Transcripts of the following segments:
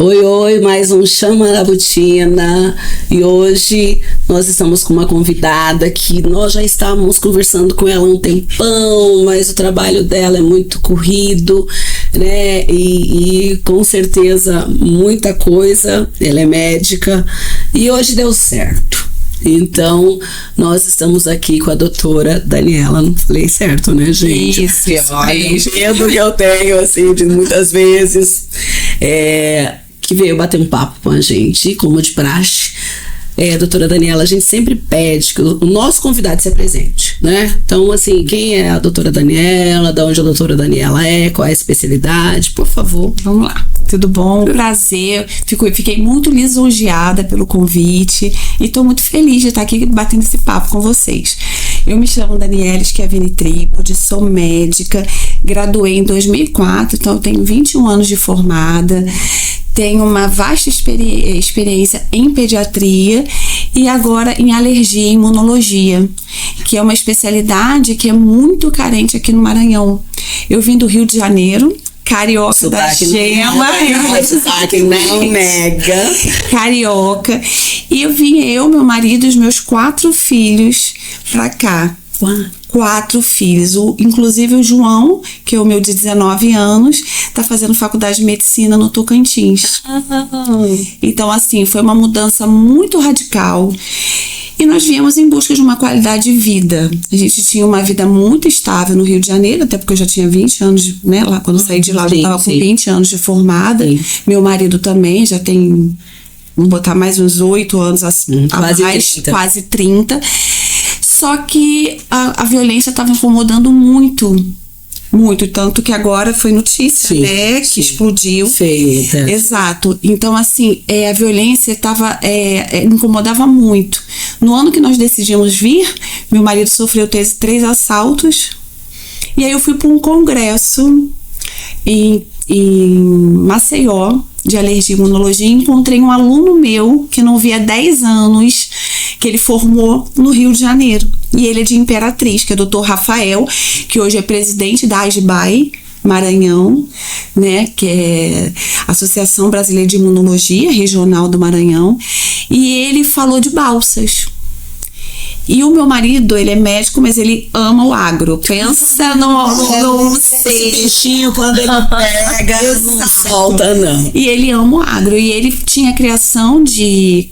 Oi, oi, mais um Chama na Botina. E hoje nós estamos com uma convidada que nós já estávamos conversando com ela há um tempão, mas o trabalho dela é muito corrido, né? E com certeza muita coisa. Ela é médica e hoje deu certo. Então, nós estamos aqui com a doutora Daniela. Não falei certo, né, gente? Isso, olha, o medo que eu tenho, assim, de muitas vezes. Que veio bater um papo com a gente, como de praxe. Doutora Daniela, a gente sempre pede que o nosso convidado se apresente, né? Então, assim, quem é a doutora Daniela, de onde a doutora Daniela é, qual é a especialidade, por favor. Vamos lá. Tudo bom? Prazer. Fiquei muito lisonjeada pelo convite e estou muito feliz de estar aqui batendo esse papo com vocês. Eu me chamo Daniela Schiavini Tripodi, sou médica, graduei em 2004, então eu tenho 21 anos de formada. Tenho uma vasta experiência em pediatria e agora em alergia e imunologia, que é uma especialidade que é muito carente aqui no Maranhão. Eu vim do Rio de Janeiro, carioca da gema. Sotaque não nega. Carioca. E eu vim, meu marido e os meus 4 filhos pra cá. 4 filhos, inclusive o João, que é o meu de 19 anos, tá fazendo faculdade de medicina no Tocantins. Então, assim, foi uma mudança muito radical. E nós viemos em busca de uma qualidade de vida. A gente tinha uma vida muito estável no Rio de Janeiro, até porque eu já tinha 20 anos, né? Lá, quando eu saí de lá, eu estava com 20 anos de formada. Sim. Meu marido também já tem, vamos botar mais uns 8 anos, assim, quase 30. Só que a violência estava incomodando muito, tanto que agora foi notícia, sim, né, que explodiu. Feio, tá? Exato. Então, assim, a violência incomodava muito. No ano que nós decidimos vir, meu marido sofreu 3 assaltos, e aí eu fui para um congresso em Maceió, de alergia e imunologia, e encontrei um aluno meu que não via há 10 anos, que ele formou no Rio de Janeiro. E ele é de Imperatriz, que é o Dr. Rafael, que hoje é presidente da ASBAI Maranhão, né, que é a Associação Brasileira de Imunologia Regional do Maranhão. E ele falou de Balsas. E o meu marido, ele é médico, mas ele ama o agro. Pensa no bichinho, quando ele pega, não solta, não. E ele ama o agro. E ele tinha criação de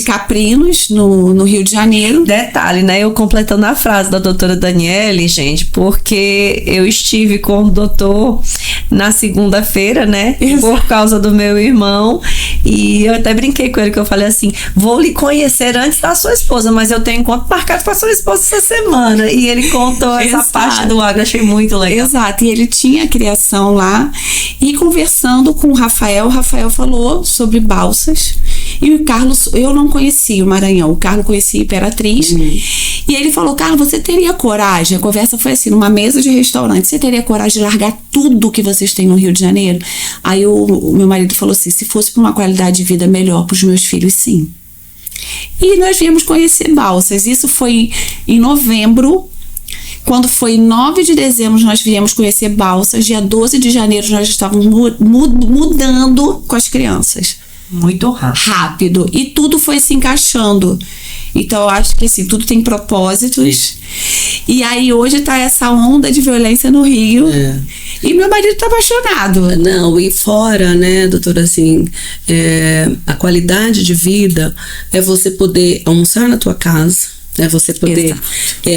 caprinos no Rio de Janeiro. Detalhe, né? Eu completando a frase da doutora Daniele, gente, porque eu estive com o doutor na segunda-feira, né? Exato. Por causa do meu irmão. E eu até brinquei com ele, que eu falei assim: vou lhe conhecer antes da sua esposa, mas eu tenho encontro marcado com a sua esposa essa semana. E ele contou essa parte do agro, achei muito legal. Exato, e ele tinha a criação lá. E conversando com o Rafael falou sobre Balsas. E o Carlos, eu não conhecia o Maranhão, o Carlos conhecia a Imperatriz. E ele falou: Carlos, você teria coragem? A conversa foi assim, numa mesa de restaurante: você teria coragem de largar tudo que vocês têm no Rio de Janeiro? Aí o meu marido falou assim: se fosse para uma qualidade de vida melhor para os meus filhos, sim. E nós viemos conhecer Balsas. Isso foi em novembro. Quando foi 9 de dezembro, nós viemos conhecer Balsas. Dia 12 de janeiro, nós estávamos mudando com as crianças. Muito rápido. E tudo foi se encaixando. Então, eu acho que assim, tudo tem propósitos. Sim. E aí, hoje tá essa onda de violência no Rio. E meu marido tá apaixonado. Não, e fora, né, doutora, assim, a qualidade de vida é você poder almoçar na tua casa. É você poder,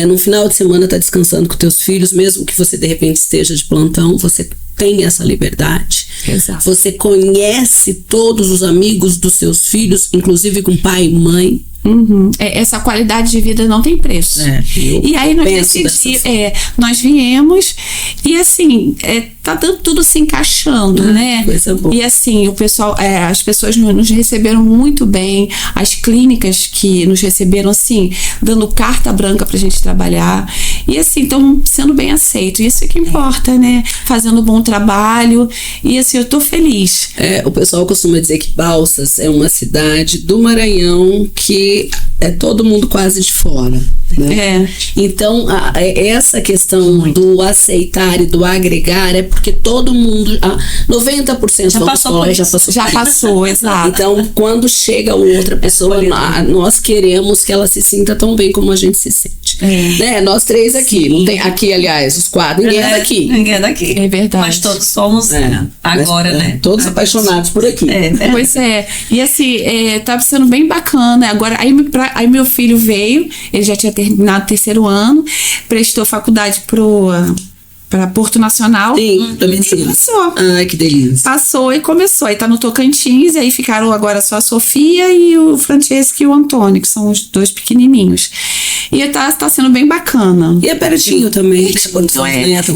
no final de semana, tá descansando com teus filhos, mesmo que você de repente esteja de plantão, você tem essa liberdade. Exato. Você conhece todos os amigos dos seus filhos, inclusive com pai e mãe. Essa qualidade de vida não tem preço. E aí nós viemos e assim, tá dando tudo se encaixando, né? Coisa boa. E assim, o pessoal, as pessoas nos receberam muito bem, as clínicas que nos receberam, assim, dando carta branca pra gente trabalhar. E assim, estão sendo bem aceitos. Isso é que importa, né? Fazendo um bom trabalho. E assim, eu tô feliz. O pessoal costuma dizer que Balsas é uma cidade do Maranhão que porque é todo mundo quase de fora, né? Então, essa questão do aceitar e do agregar é porque todo mundo, 90% já passou, já passou, exato. Então, quando chega outra pessoa, nós queremos que ela se sinta tão bem como a gente se sente, né? Nós três aqui, não tem aqui, aliás, os quadros, ninguém é daqui. Ninguém é daqui. É verdade. Mas todos somos agora, né? Todos apaixonados por aqui. Pois é. E assim, tava sendo bem bacana. Agora, aí meu filho veio, ele já tinha terminado o 3º ano, prestou faculdade para Porto Nacional. Sim, e passou. Ai, que delícia. Passou e começou. Aí tá no Tocantins, e aí ficaram agora só a Sofia e o Francesco e o Antônio, que são os 2 pequenininhos. E tá sendo bem bacana. E é pertinho também.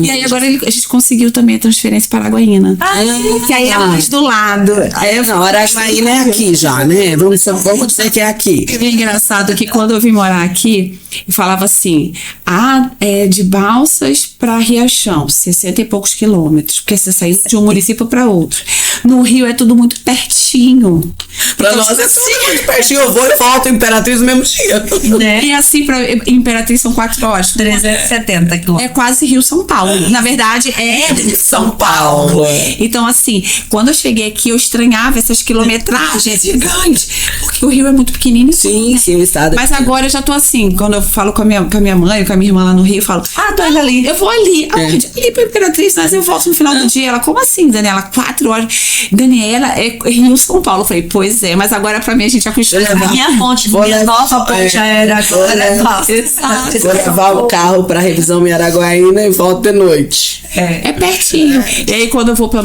E aí agora a gente conseguiu também a transferência para Araguaína. Que aí é mais do lado. Não, Araguaína é aqui já, né? Vamos dizer que é aqui. É engraçado que quando eu vim morar aqui, eu falava assim, de Balsas para Riachão, 60 e poucos quilômetros, porque você saiu de um município para outro. No Rio é tudo muito pertinho. Pra nós é tudo muito pertinho. Eu vou e volto Imperatriz no mesmo dia. Né? E assim, pra Imperatriz são 4 horas. 370 quilômetros. É quase Rio-São Paulo. Na verdade, é São Paulo. Então, assim, quando eu cheguei aqui, eu estranhava essas quilometragens gigantes, porque o Rio é muito pequenininho. Sim, sim, o estado. Mas agora eu já tô assim, quando eu falo com a minha mãe, com a minha irmã lá no Rio, eu falo, tô indo ali. Eu vou ali. Ali pra Imperatriz, mas eu volto no final do dia. Ela, como assim, Daniela? 4 horas. Daniela, é Rio-São Paulo. Eu falei, pois é, mas agora pra mim a gente acostuma. Minha ponte, minha nova ponte aérea agora. Vou levar o carro pra revisão em Araguaína e volto de noite. É pertinho. E aí quando eu vou pra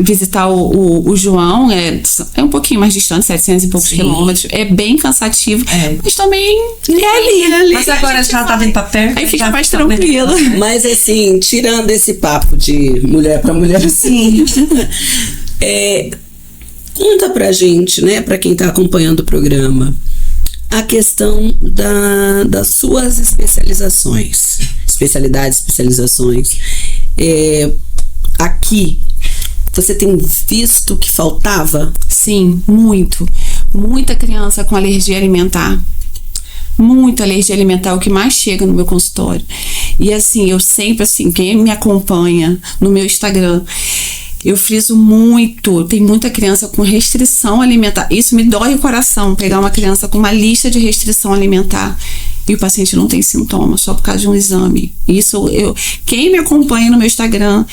visitar o João, é um pouquinho mais distante, 700 e poucos quilômetros. É bem cansativo, mas também é ali. Mas agora já tá vindo pra perto. Aí fica mais tranquilo. Mas assim, tirando esse papo de mulher pra mulher, assim, conta pra gente, né, pra quem tá acompanhando o programa, a questão das suas especializações. Aqui, você tem visto que faltava? Sim, muito. Muita criança com alergia alimentar. Muita alergia alimentar é o que mais chega no meu consultório. E assim, eu sempre, assim, quem me acompanha no meu Instagram, eu friso muito, tem muita criança com restrição alimentar. Isso me dói o coração, pegar uma criança com uma lista de restrição alimentar e o paciente não tem sintoma, só por causa de um exame. Isso, quem me acompanha no meu Instagram,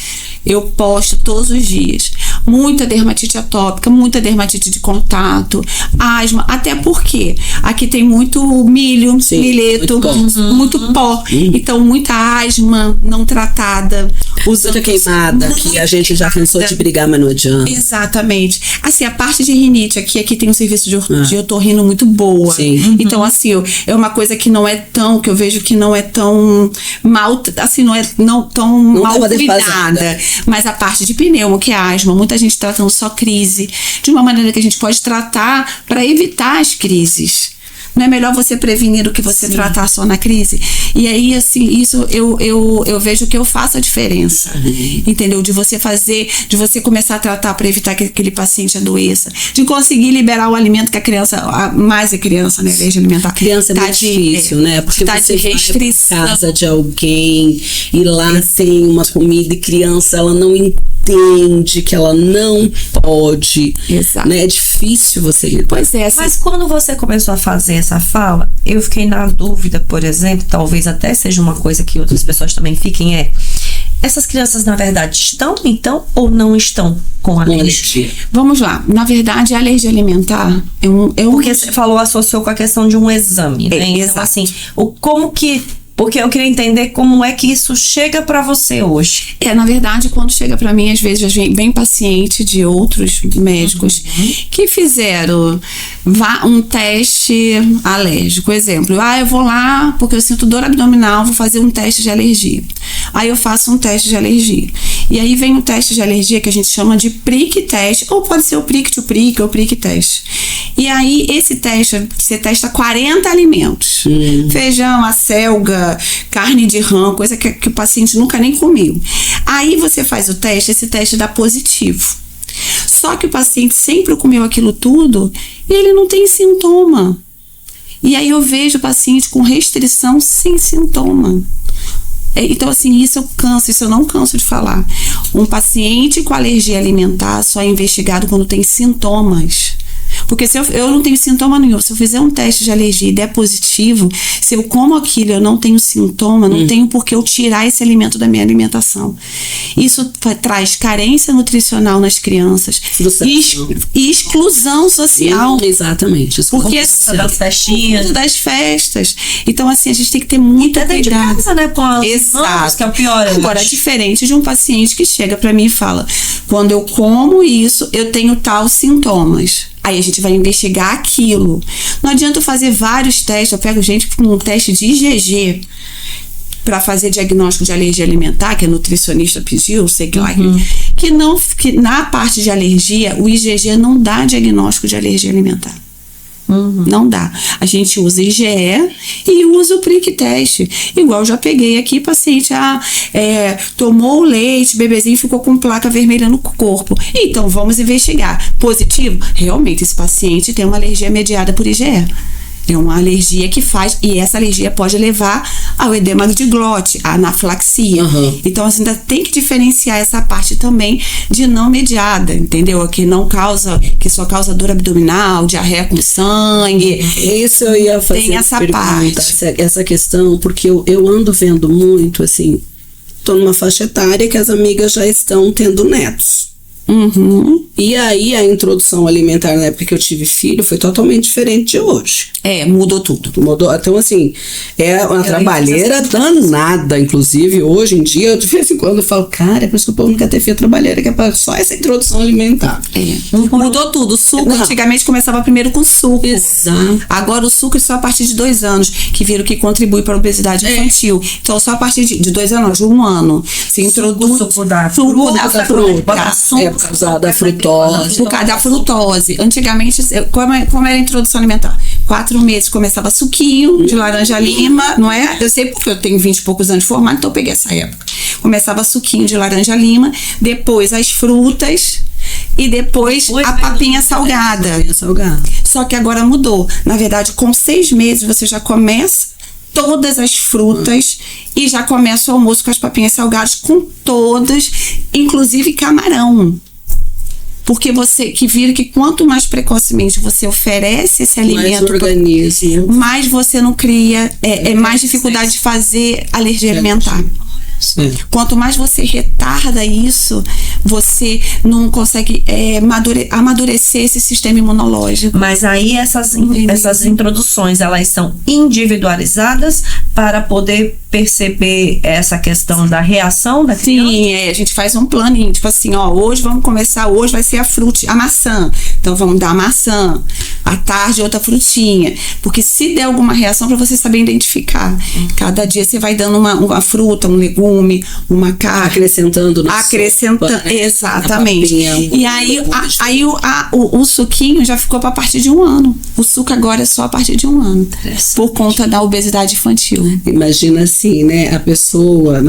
eu posto todos os dias. Muita dermatite atópica, muita dermatite de contato, asma, até porque aqui tem muito milho, milheto, muito pó. Então, muita asma não tratada. Muita queimada, que a gente já pensou de brigar, mas não adianta. Exatamente. Assim, a parte de rinite, aqui tem um serviço de otorrino muito boa. Então, assim, é uma coisa que não é tão, que eu vejo que não é tão mal, assim, não é tão mal cuidada. Mas a parte de pneumo, que é asma, muita gente tratando só crise, de uma maneira que a gente pode tratar para evitar as crises. Não é melhor você prevenir do que você tratar só na crise? E aí, assim, isso eu vejo que eu faço a diferença. Entendeu? De você começar a tratar para evitar que aquele paciente adoeça. De conseguir liberar o alimento que a criança, mais a criança, né? Alergia alimentar. Criança é muito difícil, né? Porque você vai pra casa de alguém e lá tem uma comida e criança, ela não entende que ela não pode. Exato. Né? É difícil você... Pois é. Assim, mas quando você começou a fazer essa fala, eu fiquei na dúvida, por exemplo, talvez até seja uma coisa que outras pessoas também fiquem, essas crianças na verdade estão, então, ou não estão com alergia? Vamos lá. Na verdade, a alergia alimentar porque você associou com a questão de um exame, né? Então, assim, porque eu queria entender como é que isso chega pra você hoje. Na verdade, quando chega pra mim, às vezes vem paciente de outros médicos que fizeram um teste alérgico. Exemplo, eu vou lá porque eu sinto dor abdominal, vou fazer um teste de alergia. Aí eu faço um teste de alergia. E aí vem um teste de alergia que a gente chama de prick teste, ou pode ser o prick to prick ou prick teste. E aí esse teste, você testa 40 alimentos. Feijão, acelga, carne de rã, coisa que o paciente nunca nem comeu. Aí você faz o teste, esse teste dá positivo. Só que o paciente sempre comeu aquilo tudo e ele não tem sintoma. E aí eu vejo o paciente com restrição sem sintoma. Então, assim, isso eu não canso de falar. Um paciente com alergia alimentar só é investigado quando tem sintomas. Porque se eu não tenho sintoma nenhum, se eu fizer um teste de alergia e der positivo, se eu como aquilo e eu não tenho sintoma, não tenho por que eu tirar esse alimento da minha alimentação. Isso traz carência nutricional nas crianças e exclusão social. Exatamente. Porque das festinhas. Das festas. Então, assim, a gente tem que ter muito cuidado. De casa, né? Com as Exato. Que é o pior. Agora, diferente de um paciente que chega pra mim e fala: quando eu como isso, eu tenho tal sintomas. Aí a gente vai investigar aquilo. Não adianta eu fazer vários testes. Eu pego gente com um teste de IgG para fazer diagnóstico de alergia alimentar, que a nutricionista pediu, sei que lá. Que na parte de alergia, o IgG não dá diagnóstico de alergia alimentar. Não dá. A gente usa IgE e usa o prick teste. Igual eu já peguei aqui, paciente tomou o leite, bebezinho ficou com placa vermelha no corpo. Então vamos investigar. Positivo? Realmente esse paciente tem uma alergia mediada por IgE. É uma alergia que faz, e essa alergia pode levar ao edema de glote, à anafilaxia. Então, assim, ainda tem que diferenciar essa parte também de não mediada, entendeu? Que só causa dor abdominal, diarreia com sangue. Isso eu ia fazer. Tem essa parte. Essa questão, porque eu ando vendo muito, assim, tô numa faixa etária que as amigas já estão tendo netos. E aí a introdução alimentar na época que eu tive filho foi totalmente diferente de hoje. Mudou tudo. Mudou. Então, assim, é uma trabalheira danada. Inclusive, hoje em dia, eu de vez em quando eu falo, cara, é por isso que o povo não quer ter filho trabalheira, que é só essa introdução alimentar. Mudou tudo. O suco, antigamente começava primeiro com suco. Exato. Agora o suco é só a partir de 2 anos, que viram que contribui para a obesidade infantil. Então, só a partir de 2 anos, de 1 ano, se introduz o suco da fruta. Por causa da frutose. Por causa da frutose. Antigamente, como era a introdução alimentar? 4 meses começava suquinho de laranja lima, não é? Eu sei porque eu tenho 20 e poucos anos de formado, então eu peguei essa época. Começava suquinho de laranja lima, depois as frutas e depois a papinha salgada. Só que agora mudou. Na verdade, com 6 meses você já começa todas as frutas e já começa o almoço com as papinhas salgadas, com todas, inclusive camarão. Porque você que vira que quanto mais precocemente você oferece esse alimento, mais você não cria, mais dificuldade de fazer alergia alimentar. Quanto mais você retarda isso, você não consegue amadurecer esse sistema imunológico. Mas aí essas introduções, elas são individualizadas para poder perceber essa questão da reação da criança? Sim, a gente faz um planinho, tipo assim, hoje vai ser a maçã. Então vamos dar a maçã, à tarde outra frutinha. Porque se der alguma reação, para você saber identificar. Cada dia você vai dando uma fruta, um legume, uma carne. Acrescentando. Exatamente. E aí o suquinho já ficou para a partir de 1 ano. O suco agora é só a partir de 1 ano. Por conta da obesidade infantil. Imagina assim, né? A pessoa,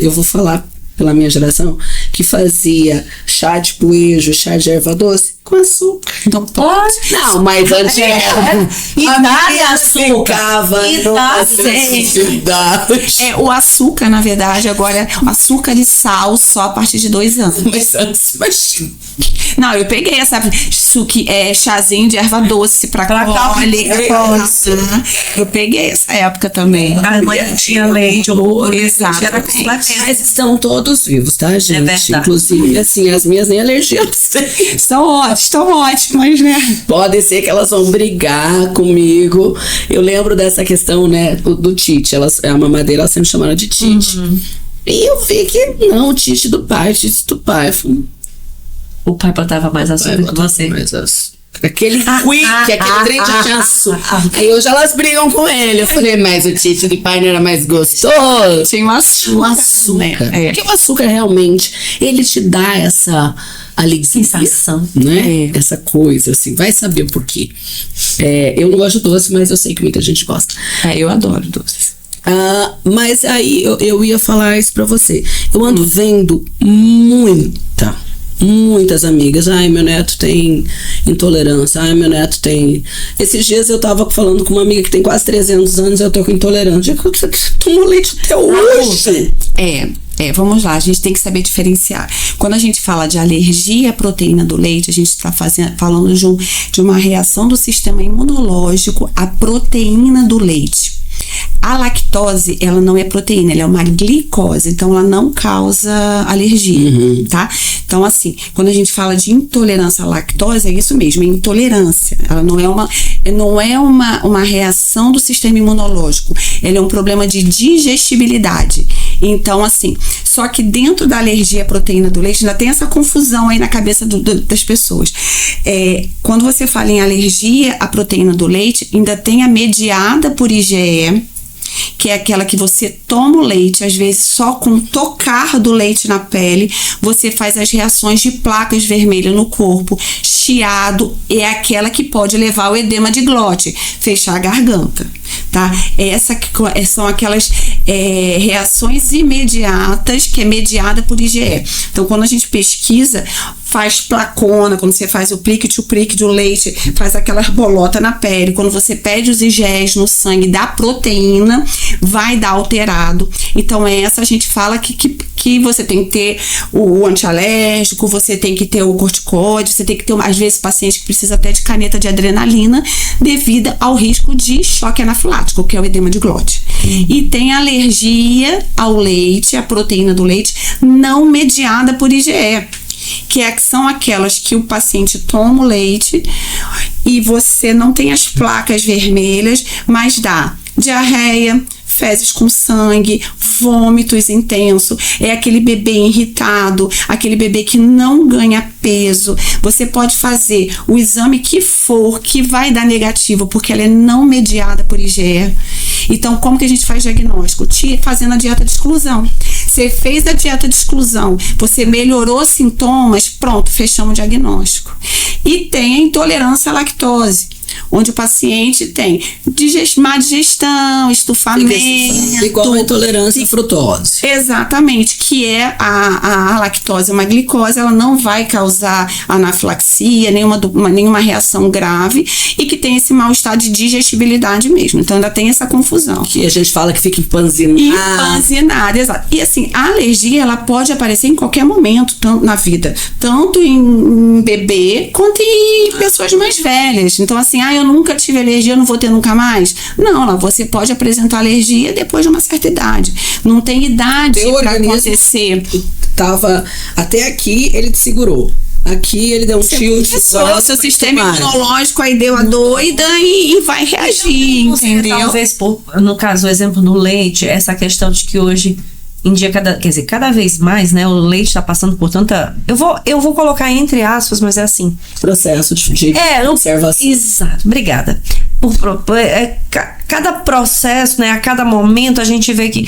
eu vou falar pela minha geração, que fazia chá de poejo, chá de erva doce com açúcar. Não pode. Não, mas antes e dá açúcar. E dá o açúcar, na verdade, agora o açúcar e sal só a partir de 2 anos. Mas antes, imagina. Não, eu peguei essa chazinho de erva doce pra cólica. Eu peguei essa época também. A mãe tinha leite, exato. Mas estão todos vivos, tá, gente? É verdade. Inclusive, assim, as minhas nem alergias estão ótimas, né? Pode ser que elas vão brigar comigo. Eu lembro dessa questão, né, do Tite. A mamadeira, ela sempre chamava de Tite. E eu vi que não, o Tite do pai. O pai botava mais açúcar que você. Aquele trem já tinha açúcar. Aí hoje elas brigam com ele. Eu falei, mas o Tite do pai não era mais gostoso? Tinha um açúcar. Né? Porque o açúcar realmente, ele te dá essa alegria, sensação, né? Essa coisa, assim, vai saber por quê. Eu não gosto de doce, mas eu sei que muita gente gosta. Eu adoro doces. Mas aí eu ia falar isso pra você. Eu ando vendo muita Muitas amigas. Ai, meu neto tem intolerância. Ai, meu neto tem... Esses dias eu tava falando com uma amiga que tem quase 300 anos, eu tô com intolerância. Você tomou leite até hoje? Vamos lá, a gente tem que saber diferenciar. Quando a gente fala de alergia à proteína do leite, a gente está falando de uma reação do sistema imunológico à proteína do leite. A lactose, ela não é proteína, ela é uma glicose, então ela não causa alergia, tá? Então, assim, quando a gente fala de intolerância à lactose, é isso mesmo, é intolerância. Ela não é uma reação do sistema imunológico, ela é um problema de digestibilidade. Então, assim, só que dentro da alergia à proteína do leite, ainda tem essa confusão aí na cabeça das pessoas. Quando você fala em alergia à proteína do leite, ainda tem a mediada por IgE, que é aquela que você toma o leite, às vezes só com tocar do leite na pele, você faz as reações de placas vermelhas no corpo. Chiado é aquela que pode levar ao edema de glote, fechar a garganta, tá? São aquelas reações imediatas, que é mediada por IgE. Então, quando a gente pesquisa, faz placona, quando você faz o plique do leite, faz aquela bolota na pele. Quando você pede os IgEs no sangue da proteína, vai dar alterado. Então, essa a gente fala que você tem que ter o antialérgico, você tem que ter o corticoide, você tem que ter, às vezes, paciente que precisa até de caneta de adrenalina devido ao risco de choque anafilático, que é o edema de glote. E tem alergia ao leite, à proteína do leite, não mediada por IgE, que são aquelas que o paciente toma o leite e você não tem as placas vermelhas, mas dá diarreia, fezes com sangue, vômitos intensos, é aquele bebê irritado, aquele bebê que não ganha peso. Você pode fazer o exame que for, que vai dar negativo, porque ela é não mediada por IgE. Então, como que a gente faz diagnóstico? Fazendo a dieta de exclusão. Você fez a dieta de exclusão, você melhorou os sintomas, pronto, fechamos o diagnóstico. E tem a intolerância à lactose, onde o paciente tem má digestão, estufamento. Igual a intolerância à frutose. Exatamente, que é a lactose, uma glicose, ela não vai causar anafilaxia, nenhuma reação grave, e que tem esse mal-estar de digestibilidade mesmo. Então ainda tem essa confusão. Que a gente fala que fica empanzinada. Empanzinada, exato. E assim, a alergia, ela pode aparecer em qualquer momento na vida, tanto em bebê quanto em pessoas mais velhas. Então assim, eu nunca tive alergia, eu não vou ter nunca mais. Não, você pode apresentar alergia depois de uma certa idade. Não tem idade para acontecer. Até aqui, ele te segurou. Aqui ele deu um tilt. Seu sistema imunológico aí deu a doida e vai reagir, entendeu? Talvez, no caso, o exemplo do leite, essa questão de que hoje em dia, cada vez mais, né, o leite está passando por tanta... Eu vou colocar entre aspas, mas é assim. Processo de observação. Exato, obrigada. Cada processo, né, a cada momento a gente vê que,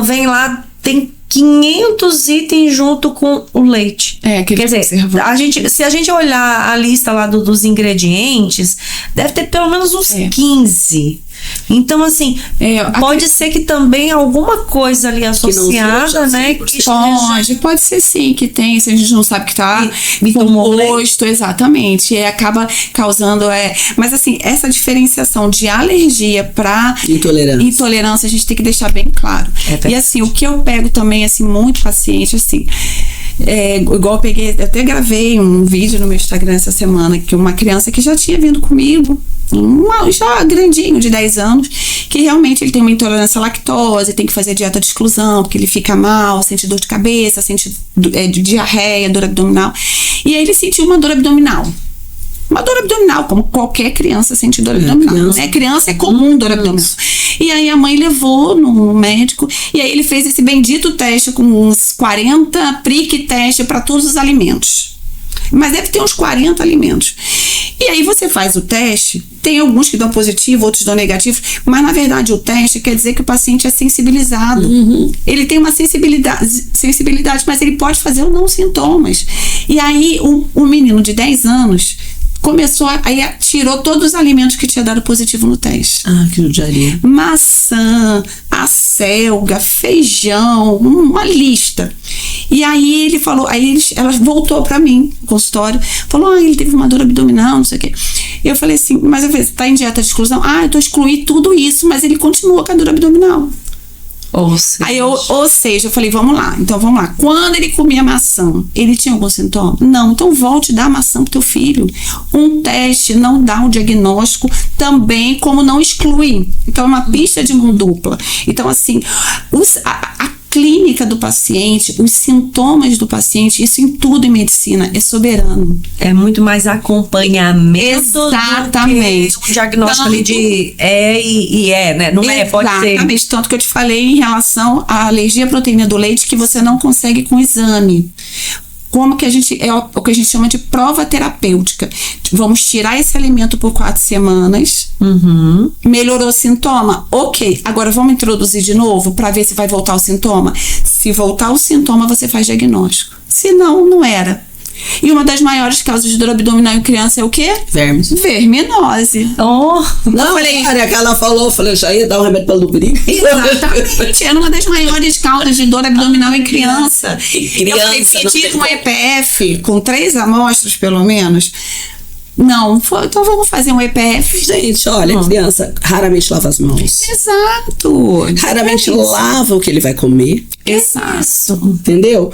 vem lá, tem 500 itens junto com o leite. Quer dizer, se a gente olhar a lista lá dos ingredientes, deve ter pelo menos uns 15. Então, assim, pode ser que também alguma coisa ali associada, né? Pode ser sim que tem, se a gente não sabe que tá composto, exatamente, acaba causando, mas assim, essa diferenciação de alergia para intolerância a gente tem que deixar bem claro. E assim, o que eu pego também, assim, muito paciente, assim, igual eu até gravei um vídeo no meu Instagram essa semana, que uma criança que já tinha vindo comigo, já grandinho, de 10 anos, que realmente ele tem uma intolerância à lactose, tem que fazer dieta de exclusão, porque ele fica mal, sente dor de cabeça, sente diarreia, dor abdominal. E aí ele sentiu uma dor abdominal. Uma dor abdominal, como qualquer criança sente dor abdominal. Criança é comum dor abdominal. E aí a mãe levou no médico, e aí ele fez esse bendito teste com uns 40 prick teste para todos os alimentos. Mas deve ter uns 40 alimentos. E aí você faz o teste, tem alguns que dão positivo, outros dão negativo, mas na verdade o teste quer dizer que o paciente é sensibilizado. Ele tem uma sensibilidade, mas ele pode fazer ou não sintomas. E aí um menino de 10 anos tirou todos os alimentos que tinha dado positivo no teste. Que judiaria. Maçã, acelga, feijão, uma lista. E aí ele falou, ela voltou pra mim, no consultório, falou, ele teve uma dor abdominal, não sei o quê. Eu falei assim, mas eu falei, tá em dieta de exclusão? Eu tô excluindo tudo isso, mas ele continua com a dor abdominal. Ou seja, eu falei, vamos lá. Quando ele comia maçã, ele tinha algum sintoma? Não. Então volte a dar maçã pro teu filho. Um teste não dá um diagnóstico também, como não exclui. Então é uma pista de mão dupla. Então assim, a clínica do paciente, os sintomas do paciente, isso em tudo em medicina é soberano. É muito mais acompanhamento. Exatamente. Do que um diagnóstico ali de né? Não é, pode ser. Exatamente. Tanto que eu te falei em relação à alergia à proteína do leite, que você não consegue com exame. Como que o que a gente chama de prova terapêutica. Vamos tirar esse alimento por 4 semanas. Melhorou o sintoma? Ok. Agora vamos introduzir de novo para ver se vai voltar o sintoma? Se voltar o sintoma, você faz diagnóstico. Se não, não era. E uma das maiores causas de dor abdominal em criança é o quê? Vermes. Verminose. Não, olha, que ela falou, eu falei, já ia dar um remédio para lupurica. Exatamente. Era uma das maiores causas de dor abdominal em criança. Eu pedi um EPF com 3 amostras, pelo menos. Não, então vamos fazer um EPF. Gente, olha, criança raramente lava as mãos. Exato. Raramente lava o que ele vai comer. Exato. Entendeu?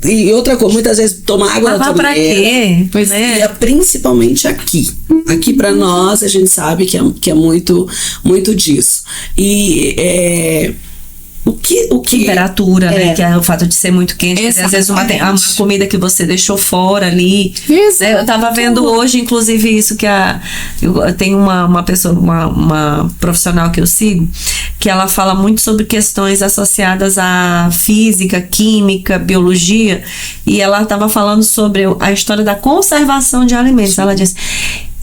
E outra coisa, muitas vezes toma água na pra quê? Pois é. Principalmente aqui. Aqui pra nós, a gente sabe que é muito, muito disso. E o que temperatura, né? Que é o fato de ser muito quente. Às vezes uma comida que você deixou fora ali. Né? Eu tava vendo hoje, inclusive, isso que eu tenho uma pessoa, uma profissional que eu sigo, que ela fala muito sobre questões associadas à física, química, biologia, e ela tava falando sobre a história da conservação de alimentos. Ela disse: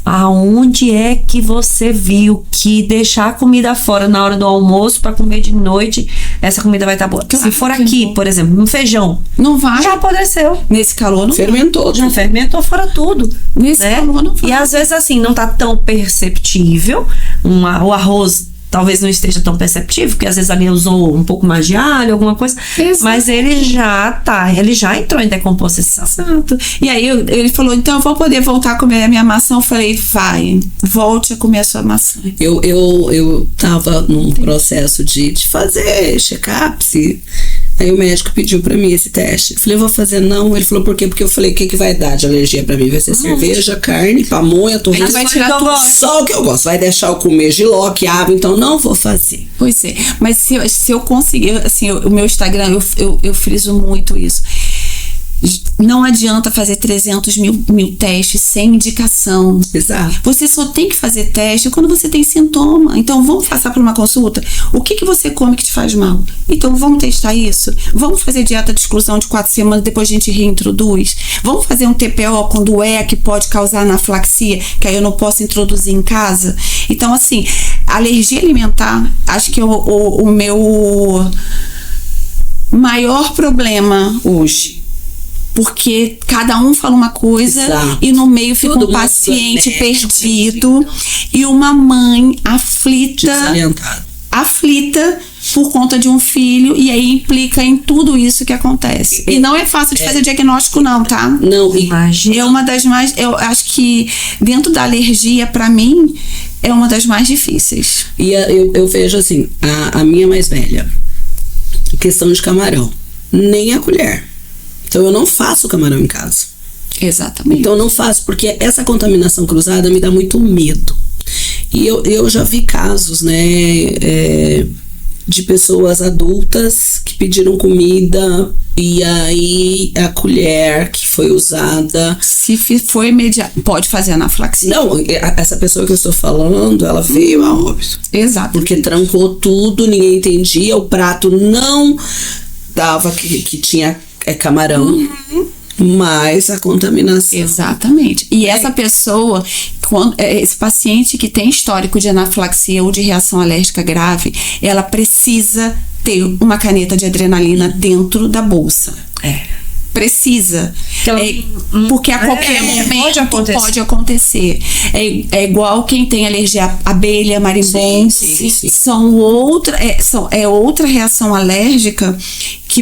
aonde é que você viu que deixar a comida fora na hora do almoço para comer de noite, essa comida vai estar boa? Claro. Se for aqui, por exemplo, um feijão, não vai. Já apodreceu. Nesse calor não fermentou. Já fermentou fora tudo. Nesse calor não vai. E às vezes assim, não tá tão perceptível. O arroz talvez não esteja tão perceptível, porque às vezes ali usou um pouco mais de alho, alguma coisa. Exato. Mas ele já entrou em decomposição. Exato. E aí ele falou, então eu vou poder voltar a comer a minha maçã. Eu falei, volte a comer a sua maçã. Eu tava num processo de fazer check-up. Aí o médico pediu pra mim esse teste. Eu falei, eu vou fazer não. Ele falou, por quê? Porque eu falei, o que vai dar de alergia pra mim? Vai ser cerveja, carne, pamonha, torresmo. Vai tirar só o que eu gosto. Vai deixar eu comer jiló, quiabo, então não vou fazer. Pois é. Mas se eu conseguir, assim, o meu Instagram, eu friso muito isso. Não adianta fazer 300 mil testes sem indicação. Exato. Você só tem que fazer teste quando você tem sintoma. Então vamos passar por uma consulta. O que você come que te faz mal? Então vamos testar isso. Vamos fazer dieta de exclusão de 4 semanas, depois a gente reintroduz. Vamos fazer um TPO quando que pode causar anafilaxia, que aí eu não posso introduzir em casa. Então assim, alergia alimentar, acho que o meu maior problema hoje. Porque cada um fala uma coisa. Exato. E no meio fica um paciente perdido e uma mãe aflita por conta de um filho, e aí implica em tudo isso que acontece. E não é fácil de fazer diagnóstico não, tá? Não, imagina. É uma das mais, eu acho que dentro da alergia, pra mim, é uma das mais difíceis. E eu vejo assim, a minha mais velha, questão de camarão, nem a colher. Então eu não faço camarão em casa. Exatamente. Então eu não faço, porque essa contaminação cruzada me dá muito medo. E eu já vi casos, né, de pessoas adultas que pediram comida e aí a colher que foi usada... Se for imediato, pode fazer anafilaxia. Não, essa pessoa que eu estou falando, ela veio a óbito. Exato. Porque trancou tudo, ninguém entendia, o prato não dava que tinha camarão, mas a contaminação. Exatamente. E essa pessoa, esse paciente que tem histórico de anafilaxia ou de reação alérgica grave, ela precisa ter uma caneta de adrenalina dentro da bolsa. Precisa. Porque a qualquer momento pode acontecer. É igual quem tem alergia à abelha, marimbonda. Sim. São outra reação alérgica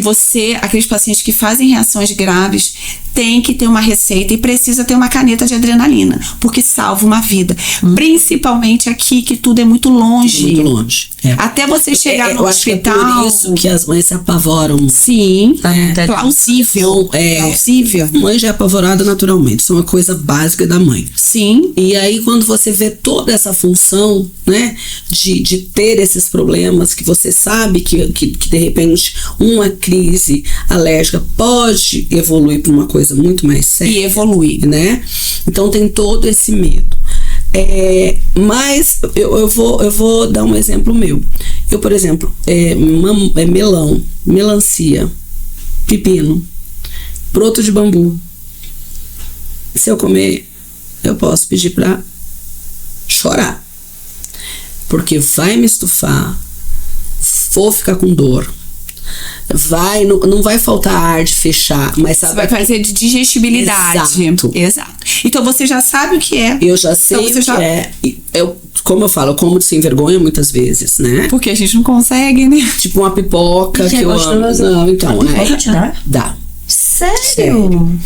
que aqueles pacientes que fazem reações graves, tem que ter uma receita e precisa ter uma caneta de adrenalina, porque salva uma vida. Principalmente aqui, que tudo é muito longe. Muito longe. Até você chegar no eu hospital. Acho que é por isso que as mães se apavoram. Sim, plausível. Plausível. A mãe já é apavorada naturalmente. Isso é uma coisa básica da mãe. Sim. E aí, quando você vê toda essa função, né, de ter esses problemas, que você sabe que de repente uma crise alérgica pode evoluir para uma coisa muito mais séria. E evolui. Né? Então tem todo esse medo. Mas eu vou dar um exemplo meu. Eu, por exemplo, melão, melancia, pepino, broto de bambu. Se eu comer, eu posso pedir para chorar. Porque vai me estufar, vou ficar com dor. Não vai faltar ar de fechar, mas sabe, você vai fazer de digestibilidade. Exato. Então você já sabe o que é. Eu já sei o que é. Como eu falo, eu como sem vergonha muitas vezes, né? Porque a gente não consegue, né? Tipo uma pipoca que eu amo. Não, então, dá. Sério?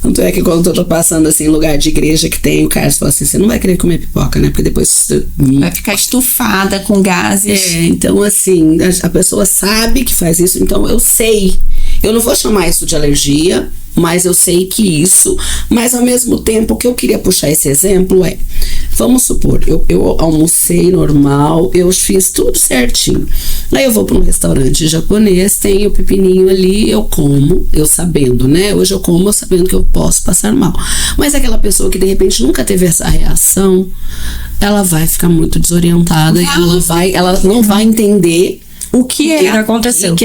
Tanto é que quando eu tô passando assim em lugar de igreja que tem, o cara fala assim, você não vai querer comer pipoca, né? Porque depois vai ficar estufada com gases. Então assim, a pessoa sabe que faz isso, então eu sei. Eu não vou chamar isso de alergia, mas eu sei que isso, mas ao mesmo tempo, o que eu queria puxar esse exemplo vamos supor, eu almocei normal, eu fiz tudo certinho. Aí eu vou para um restaurante japonês, tem o pepininho ali, eu como, eu sabendo, né? Hoje eu como eu sabendo que eu posso passar mal. Mas aquela pessoa que de repente nunca teve essa reação, ela vai ficar muito desorientada, ela não vai entender o que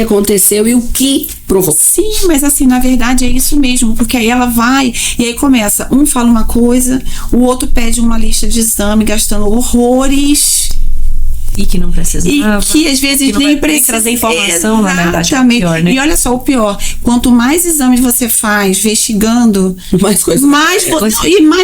aconteceu e o que provocou. Sim, mas assim, na verdade é isso mesmo, porque aí ela vai e aí começa, um fala uma coisa, o outro pede uma lista de exame gastando horrores. E que não precisava. E que às vezes nem precisa trazer informação, na verdade, é pior, né? E olha só, o pior, quanto mais exames você faz investigando, mais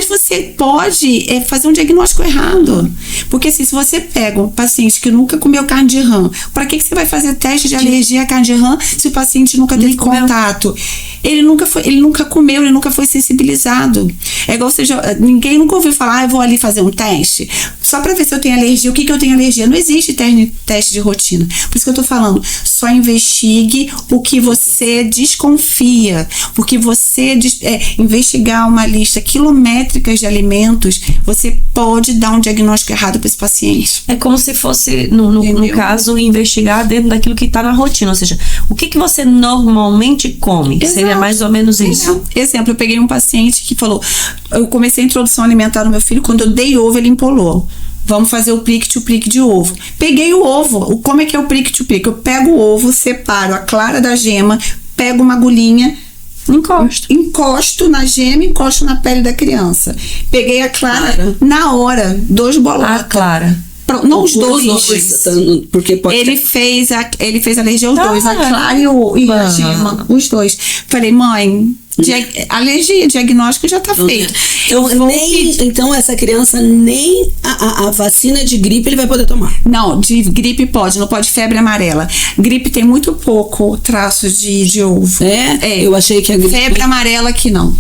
você pode fazer um diagnóstico errado. Porque assim, se você pega um paciente que nunca comeu carne de rã, para que você vai fazer teste de alergia à carne de rã se o paciente nunca teve contato? Ele nunca comeu, ele nunca foi sensibilizado. É igual ninguém nunca ouviu falar, eu vou ali fazer um teste só para ver se eu tenho alergia. O que eu tenho alergia? Não existe teste de rotina. Por isso que eu tô falando, só investigue o que você desconfia. Porque você investigar uma lista quilométrica de alimentos, você pode dar um diagnóstico errado para esse paciente. É como se fosse, no caso, investigar dentro daquilo que tá na rotina. Ou seja, o que você normalmente come? Exato. Seria mais ou menos isso. Exemplo, eu peguei um paciente que falou, eu comecei a introdução alimentar no meu filho, quando eu dei ovo, ele empolou. Vamos fazer o prick-to-prick de ovo. Peguei o ovo. Como é que é o prick-to-prick? Eu pego o ovo, separo a clara da gema, pego uma agulhinha, encosto na gema, encosto na pele da criança. Peguei a clara. Na hora, 2 bolacas. Clara. Não, os dois. Porque pode ele fez alergia aos dois, a clara e a gema, os dois. Falei, mãe, alergia, diagnóstico já tá feito. Então essa criança nem a vacina de gripe ele vai poder tomar. Não, de gripe pode, não pode febre amarela. Gripe tem muito pouco traços de ovo. Eu achei que a gripe... Febre amarela que não.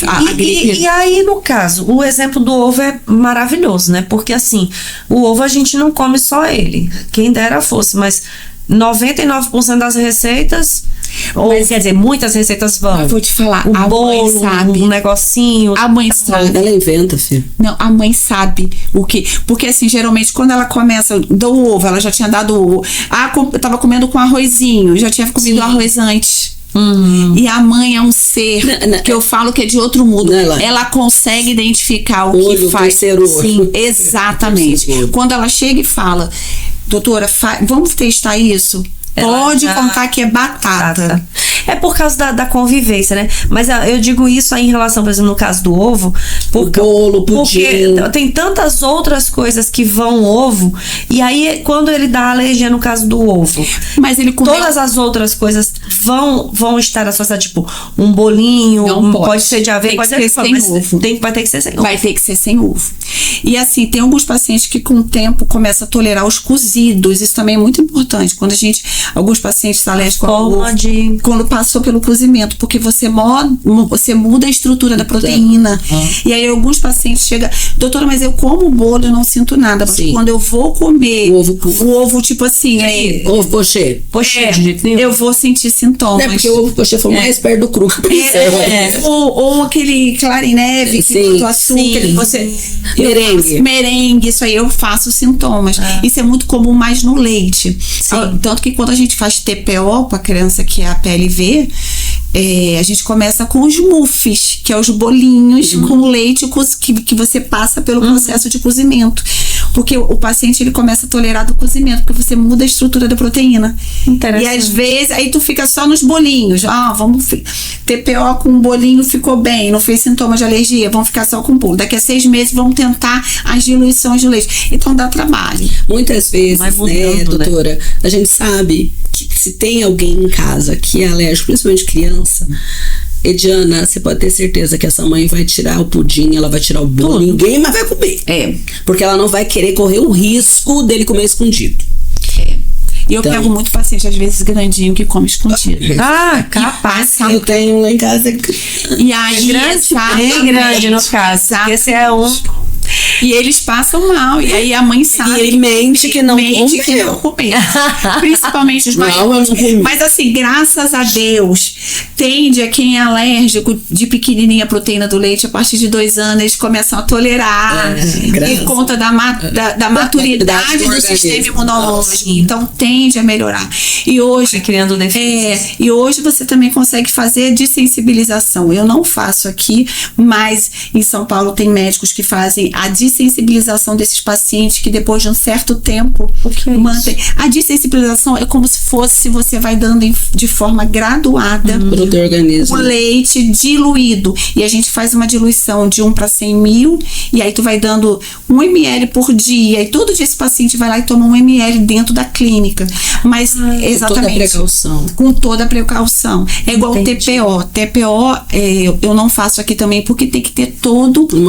A gripe... E aí, no caso, o exemplo do ovo é maravilhoso, né? Porque assim, o ovo a gente não come só ele. Quem dera fosse, mas 99% das receitas... quer dizer, muitas receitas vão. Eu vou te falar, a bolo, mãe sabe. Um negocinho. A mãe sabe. Ela inventa, filho. Não, a mãe sabe o que. Porque assim, geralmente, quando ela começa, do ovo, ela já tinha dado ovo. Eu tava comendo com arrozinho, já tinha comido arroz antes. E a mãe é um ser que eu falo que é de outro mundo. Ela consegue identificar o que faz. Sim, exatamente. Quando ela chega e fala, doutora, vamos testar isso? Pode contar que é batata. É por causa da convivência, né? Mas eu digo isso aí em relação, por exemplo, no caso do ovo. Porque, o bolo, pudim. Porque tem tantas outras coisas que vão ovo. E aí, quando ele dá alergia no caso do ovo, mas ele todas as outras coisas vão estar associadas, tipo, um bolinho, pode ser de aveia, pode ser sem ovo. Vai ter que ser sem ovo. Vai ter que ser sem ovo. E assim, tem alguns pacientes que com o tempo começam a tolerar os cozidos. Isso também é muito importante. Alguns pacientes alérgicos ao ovo, quando passou pelo cozimento, porque você muda a estrutura da proteína. E aí alguns pacientes chegam, doutora, mas eu como o bolo e não sinto nada. Mas quando eu vou comer o ovo tipo assim, ovo pochê. Eu vou sentir sintomas. É porque o ovo pochê foi mais perto do cru. Ou aquele claro em neve, que o açúcar, que você... Merengue, isso aí eu faço sintomas. Isso é muito comum mais no leite. Tanto que quando a gente faz TPO para criança que é a PLV, a gente começa com os muffins, que é os bolinhos com leite que você passa pelo processo de cozimento. Porque o paciente ele começa a tolerar do cozimento, porque você muda a estrutura da proteína. E às vezes, aí tu fica só nos bolinhos. TPO com um bolinho ficou bem, não fez sintoma de alergia, vamos ficar só com o bolo. Daqui a 6 meses vamos tentar as diluições de leite. Então dá trabalho. Muitas vezes, doutora, a gente sabe que se tem alguém em casa que é alérgico, principalmente criança, Ediana, você pode ter certeza que essa mãe vai tirar o pudim, ela vai tirar o bolo, ninguém mais vai comer. Porque ela não vai querer correr o risco dele comer escondido. E eu pego muito paciente, às vezes, grandinho, que come escondido. Capaz. Eu tenho lá em casa. E aí, grande no caso. Esse é um... E eles passam mal. E aí a mãe sabe. E ele mente que não comeu. Principalmente os mais. Mas assim, graças a Deus, tende a quem é alérgico de pequenininha a proteína do leite, a partir de 2 anos, eles começam a tolerar. Por conta da maturidade do sistema imunológico. Então, tende a melhorar. E hoje. Criando defesa. E hoje você também consegue fazer dessensibilização. Eu não faço aqui, mas em São Paulo tem médicos que fazem a dessensibilização desses pacientes que depois de um certo tempo mantém. A dessensibilização é como se fosse você vai dando de forma graduada pro teu organismo o leite diluído. E a gente faz uma diluição de 1 para 100 mil e aí tu vai dando 1 ml por dia e todo dia esse paciente vai lá e toma 1 ml dentro da clínica. Mas exatamente. Com toda a precaução. É igual o TPO. TPO eu não faço aqui também porque tem que ter todo um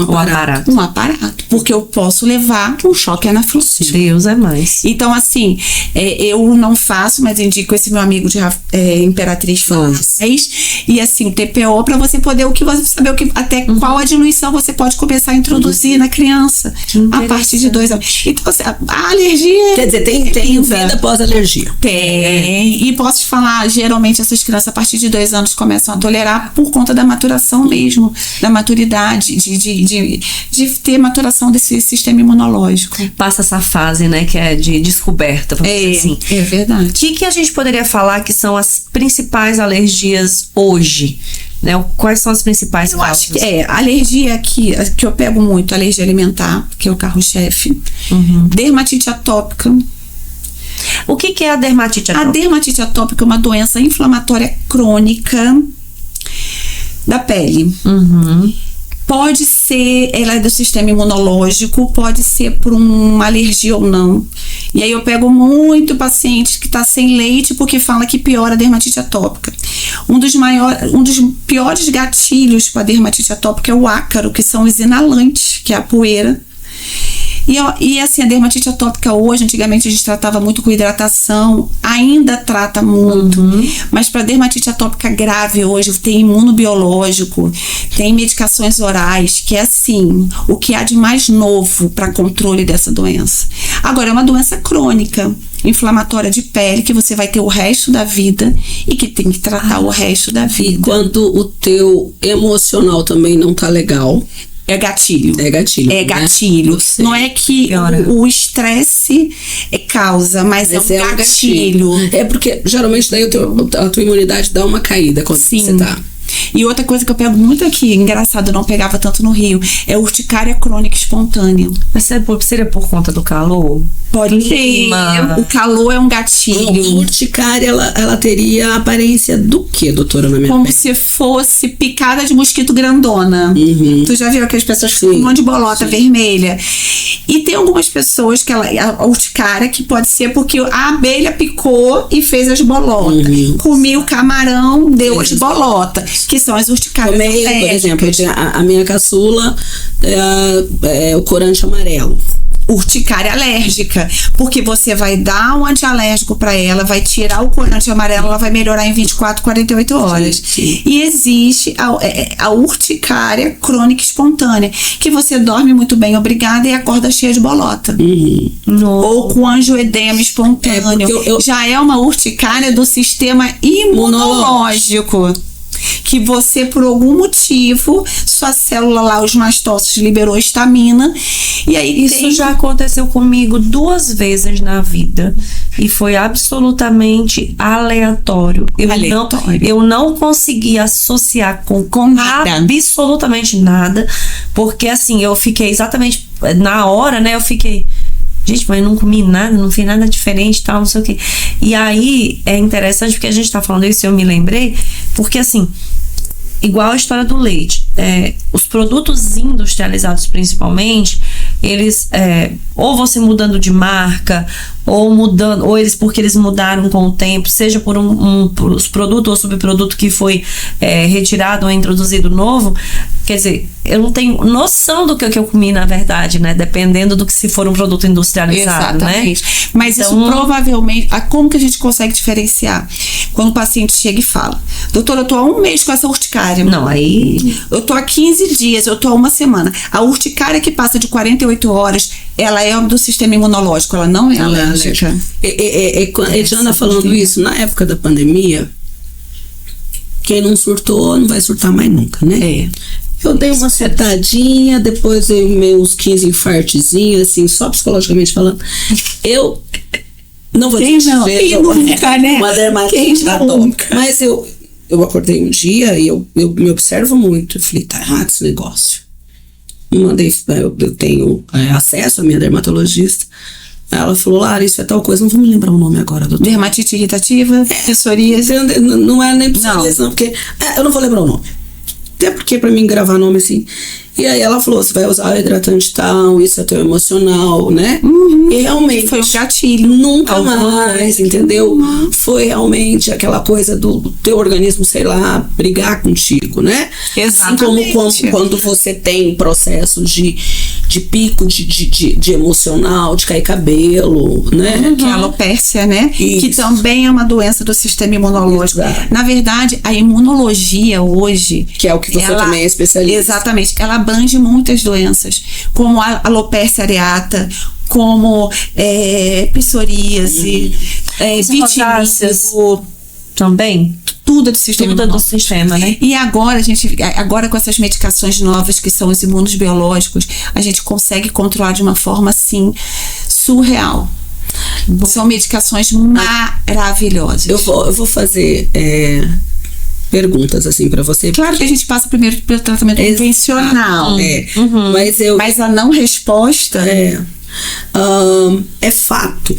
aparato. Porque eu posso levar um choque anafilático. Deus é mais. Então, assim, eu não faço, mas indico esse meu amigo de Imperatriz faz. E assim, o TPO para você poder saber até qual a diluição você pode começar a introduzir na criança a partir de 2 anos. Então, assim, a alergia. Quer dizer, tem vida após alergia. Tem. E posso te falar, geralmente essas crianças a partir de 2 anos começam a tolerar por conta da maturação mesmo, da maturidade, de ter maturação desse sistema imunológico. Passa essa fase, né, que é de descoberta, vamos dizer assim. É verdade. O que a gente poderia falar que são as principais alergias hoje? Né? Quais são as principais causas? Acho que alergia que eu pego muito, alergia alimentar, que é o carro-chefe. Dermatite atópica. O que é a dermatite atópica? A dermatite atópica é uma doença inflamatória crônica da pele. Pode ser, ela é do sistema imunológico, pode ser por uma alergia ou não. E aí eu pego muito paciente que está sem leite porque fala que piora a dermatite atópica. Um dos piores gatilhos para a dermatite atópica é o ácaro, que são os inalantes, que é a poeira. E assim, a dermatite atópica hoje, antigamente a gente tratava muito com hidratação, ainda trata muito, mas para dermatite atópica grave hoje tem imunobiológico, tem medicações orais, que é assim, o que há de mais novo para controle dessa doença. Agora, é uma doença crônica, inflamatória de pele, que você vai ter o resto da vida e que tem que tratar o resto da vida. E quando o teu emocional também não tá legal... É gatilho. É gatilho. É gatilho. Né? Não é que o estresse causa, mas é um gatilho. É porque geralmente daí a tua imunidade dá uma caída quando você tá. E outra coisa que eu pego muito aqui, engraçado, eu não pegava tanto no Rio, é urticária crônica espontânea. Mas seria por conta do calor? Pode ser. O calor é um gatilho. A urticária, ela teria a aparência do quê, doutora? Como se fosse picada de mosquito grandona. Tu já viu que as pessoas ficam com um monte de bolota vermelha? E tem algumas pessoas que a urticária que pode ser porque a abelha picou e fez as bolotas. Comi o camarão, deu as bolotas, que são as urticárias. Tomei, por exemplo, a minha caçula é o corante amarelo. Urticária alérgica, porque você vai dar um antialérgico para ela, vai tirar o corante amarelo, ela vai melhorar em 24, 48 horas. Sim. E existe a urticária crônica espontânea, que você dorme muito bem, obrigada, e acorda cheia de bolota. Ou com angioedema espontâneo. Já é uma urticária do sistema imunológico. Que você, por algum motivo, sua célula lá, os mastócitos, liberou histamina. E aí isso já aconteceu comigo 2 vezes na vida. E foi absolutamente aleatório. Eu não consegui associar com nada. Absolutamente nada. Porque assim, eu fiquei exatamente na hora, né? Eu fiquei... Gente, mas eu não comi nada, não fiz nada diferente, tal, não sei o quê. E aí, é interessante porque a gente tá falando isso e eu me lembrei, porque assim, igual a história do leite, os produtos industrializados principalmente, eles, ou você mudando de marca, ou eles porque eles mudaram com o tempo, seja por os produtos ou subproduto que foi retirado ou introduzido novo, quer dizer, eu não tenho noção do que eu comi, na verdade, né? Dependendo do que se for um produto industrializado, exatamente, né? Mas então, isso provavelmente... Como que a gente consegue diferenciar? Quando o paciente chega e fala, doutora, eu tô há 1 mês com essa urticária. Não, aí... Eu tô há 15 dias, eu tô há 1 semana. A urticária que passa de 48 horas, ela é do sistema imunológico, ela não é alérgica. A Diana falando isso, na época da pandemia, quem não surtou, não vai surtar mais nunca, né? Eu dei uma surtadinha, depois eu meio uns 15 infartezinhos, assim, só psicologicamente falando. Eu não vou dizer uma dermatite atômica. Mas eu acordei um dia e eu me observo muito. Eu falei, tá errado esse negócio. Eu tenho acesso à minha dermatologista. Ela falou, Lara, isso é tal coisa, não vou me lembrar o nome agora, doutora. Dermatite irritativa, psoríase. Não é nem psoríase, não, porque eu não vou lembrar o nome. Até porque pra mim gravar nome assim. E aí ela falou, você vai usar o hidratante tal, isso é teu emocional, né? E realmente foi um gatilho. Nunca mais, entendeu? Foi realmente aquela coisa do teu organismo, sei lá, brigar contigo, né? Exatamente. Assim como quando você tem processo de pico de emocional, de cair cabelo, né? Que é a alopécia, né? Isso. Que também é uma doença do sistema imunológico. Exato. Na verdade, a imunologia hoje... Que é o que você também é especialista. Exatamente. Ela abrange muitas doenças, como a alopécia areata, como psoríase, vitiligo... Também? Tudo é do sistema. Tudo é do sistema, né? E agora com essas medicações novas, que são os imunos biológicos, a gente consegue controlar de uma forma, assim, surreal. São medicações maravilhosas. Eu vou fazer perguntas, assim, pra você. Claro que a gente passa primeiro pelo tratamento convencional. Mas a não resposta... É fato,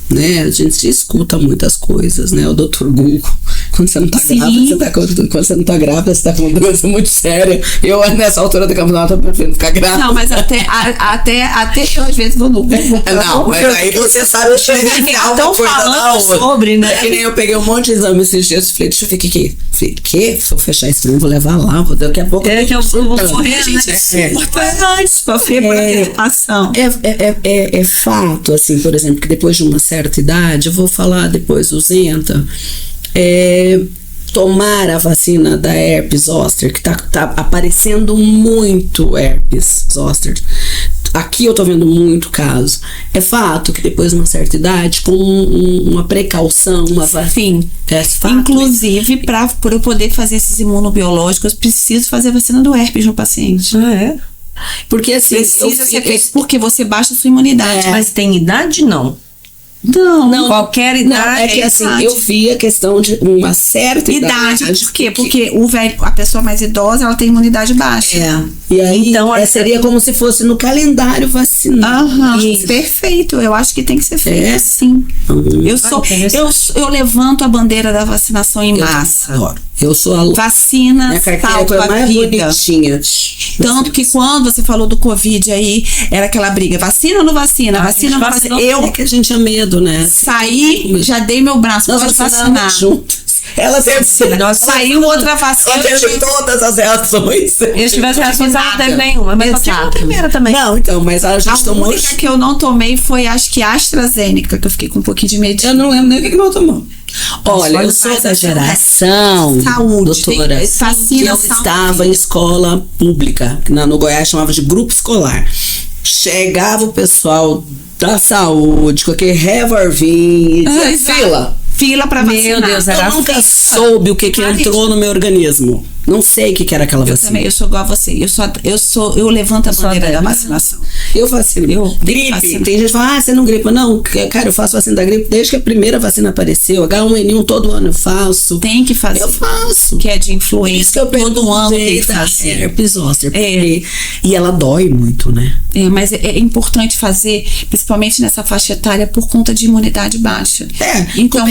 né? A gente escuta muitas coisas, né? O Dr. Google, quando você não tá grávida, quando você não tá grávida, você tá com uma doença muito séria. Eu, nessa altura do campeonato, eu prefiro ficar grávida. Não, mas até eu, às vezes, vou no Google. Não, mas aí você sabe o diferencial uma coisa da outra. Sobre, né? É que nem eu peguei um monte de exame esses dias, falei, deixa eu ver o que? Falei, se eu fechar esse trem, vou levar lá, daqui a pouco... que eu vou correr, antes, pra ação. É fato, assim, por exemplo, que depois de uma certa idade, eu vou falar depois do Zenta, tomar a vacina da herpes zoster, que tá aparecendo muito herpes zoster. Aqui eu tô vendo muito caso. É fato que depois de uma certa idade, com uma precaução, uma vacina. Inclusive, para eu poder fazer esses imunobiológicos, eu preciso fazer a vacina do herpes no paciente. Porque assim, precisa ser feito, porque você baixa a sua imunidade. Mas tem idade, não? Não. Qualquer idade. Não, é que assim, eu vi a questão de uma certa idade. Por quê? Porque a pessoa mais idosa, ela tem imunidade baixa. E aí, Então, seria como se fosse no calendário vacinal. Perfeito. Eu acho que tem que ser feito assim. Eu levanto a bandeira da vacinação em massa. Adoro. Eu sou a vacina, minha carteira foi a mais bonitinha. Tanto que quando você falou do Covid aí, era aquela briga, vacina ou não vacina? Vacina ou não vacina? É que a gente tinha medo, né? Saí, já dei meu braço, nós pode vacinar. Juntos. Ela saiu outra vacina. Ela teve todas as reações. Eu tivesse reações, ela não teve nenhuma. Mas ela a primeira também. Não, então, mas a gente tomou. A única que eu não tomei foi, acho que a AstraZeneca, que eu fiquei com um pouquinho de medo. Eu não lembro nem o que não tomou. Olha, eu sou da geração, doutora, que eu estava em escola pública, no Goiás chamava de grupo escolar. Chegava o pessoal da saúde com aquele revolvinho e dizia fila pra vacinar. Meu Deus, eu nunca soube o que entrou no meu organismo. Não sei o que era aquela vacina. Também, eu sou igual a você. Eu levanto a bandeira da vacinação. Eu vacino. Gripe. Tem gente que fala, você não gripa. Não, cara, eu faço vacina da gripe desde que a primeira vacina apareceu. H1N1 todo ano eu faço. Tem que fazer. Eu faço. Que é de influenza. Todo ano tem que fazer. Herpes zoster. E ela dói muito, né? Mas é importante fazer, principalmente nessa faixa etária, por conta de imunidade baixa. Então,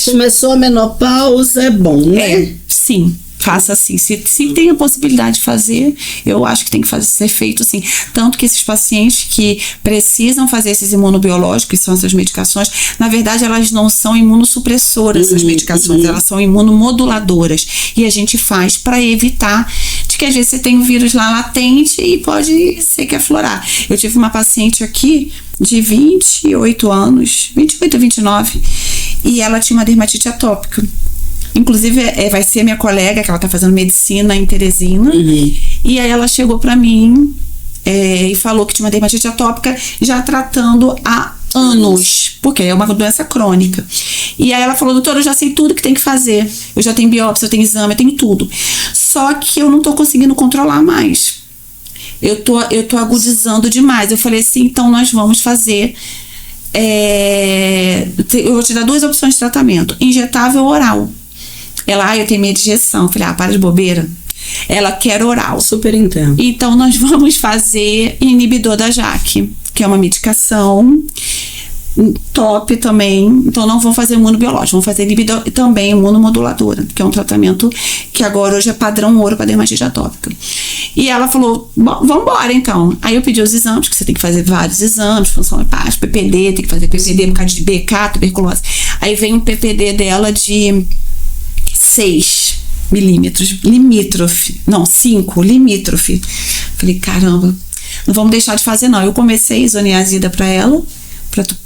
começou a menopausa, é bom, né? Sim. Faça assim. Se tem a possibilidade de fazer, eu acho que tem que ser feito assim. Tanto que esses pacientes que precisam fazer esses imunobiológicos, que são essas medicações, na verdade elas não são imunossupressoras, essas medicações, elas são imunomoduladoras. E a gente faz para evitar de que às vezes você tem um vírus lá latente e pode ser que aflorar. Eu tive uma paciente aqui de 28 anos, 28 a 29, e ela tinha uma dermatite atópica. Inclusive, vai ser minha colega, que ela tá fazendo medicina em Teresina. E aí ela chegou pra mim e falou que tinha uma dermatite atópica, já tratando há anos, porque é uma doença crônica. E aí ela falou, doutora, eu já sei tudo que tem que fazer. Eu já tenho biópsia, eu tenho exame, eu tenho tudo. Só que eu não tô conseguindo controlar mais. Eu tô agudizando demais. Eu falei assim, então nós vamos fazer... eu vou te dar 2 opções de tratamento. Injetável ou oral. Ela, eu tenho medo de injeção. Eu falei, para de bobeira. Ela quer oral. Super entendo. Então, nós vamos fazer inibidor da JAK, que é uma medicação top também. Então, não vamos fazer imunobiológico, vamos fazer inibidor e também imunomoduladora, que é um tratamento que agora hoje é padrão ouro para dermatite atópica. E ela falou, bom, vamos embora então. Aí eu pedi os exames, que você tem que fazer vários exames, função hepática, PPD, tem que fazer PPD por causa de BK, tuberculose. Aí vem um PPD dela de 6 milímetros, limítrofe. Não, 5, limítrofe. Falei, caramba, não vamos deixar de fazer não. Eu comecei isoniazida para ela,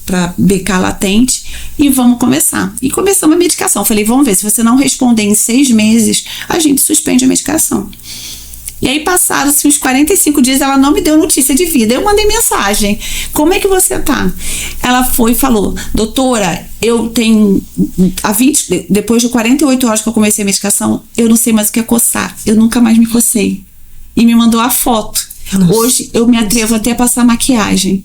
para BK latente, e vamos começar. E começamos a medicação. Falei, vamos ver, se você não responder em 6 meses, a gente suspende a medicação. E aí passaram-se uns 45 dias, ela não me deu notícia de vida. Eu mandei mensagem, como é que você tá? Ela foi e falou, doutora, eu tenho depois de 48 horas que eu comecei a medicação, eu não sei mais o que é coçar. Eu nunca mais me cocei. E me mandou a foto. Nossa. Hoje eu me atrevo até a passar maquiagem.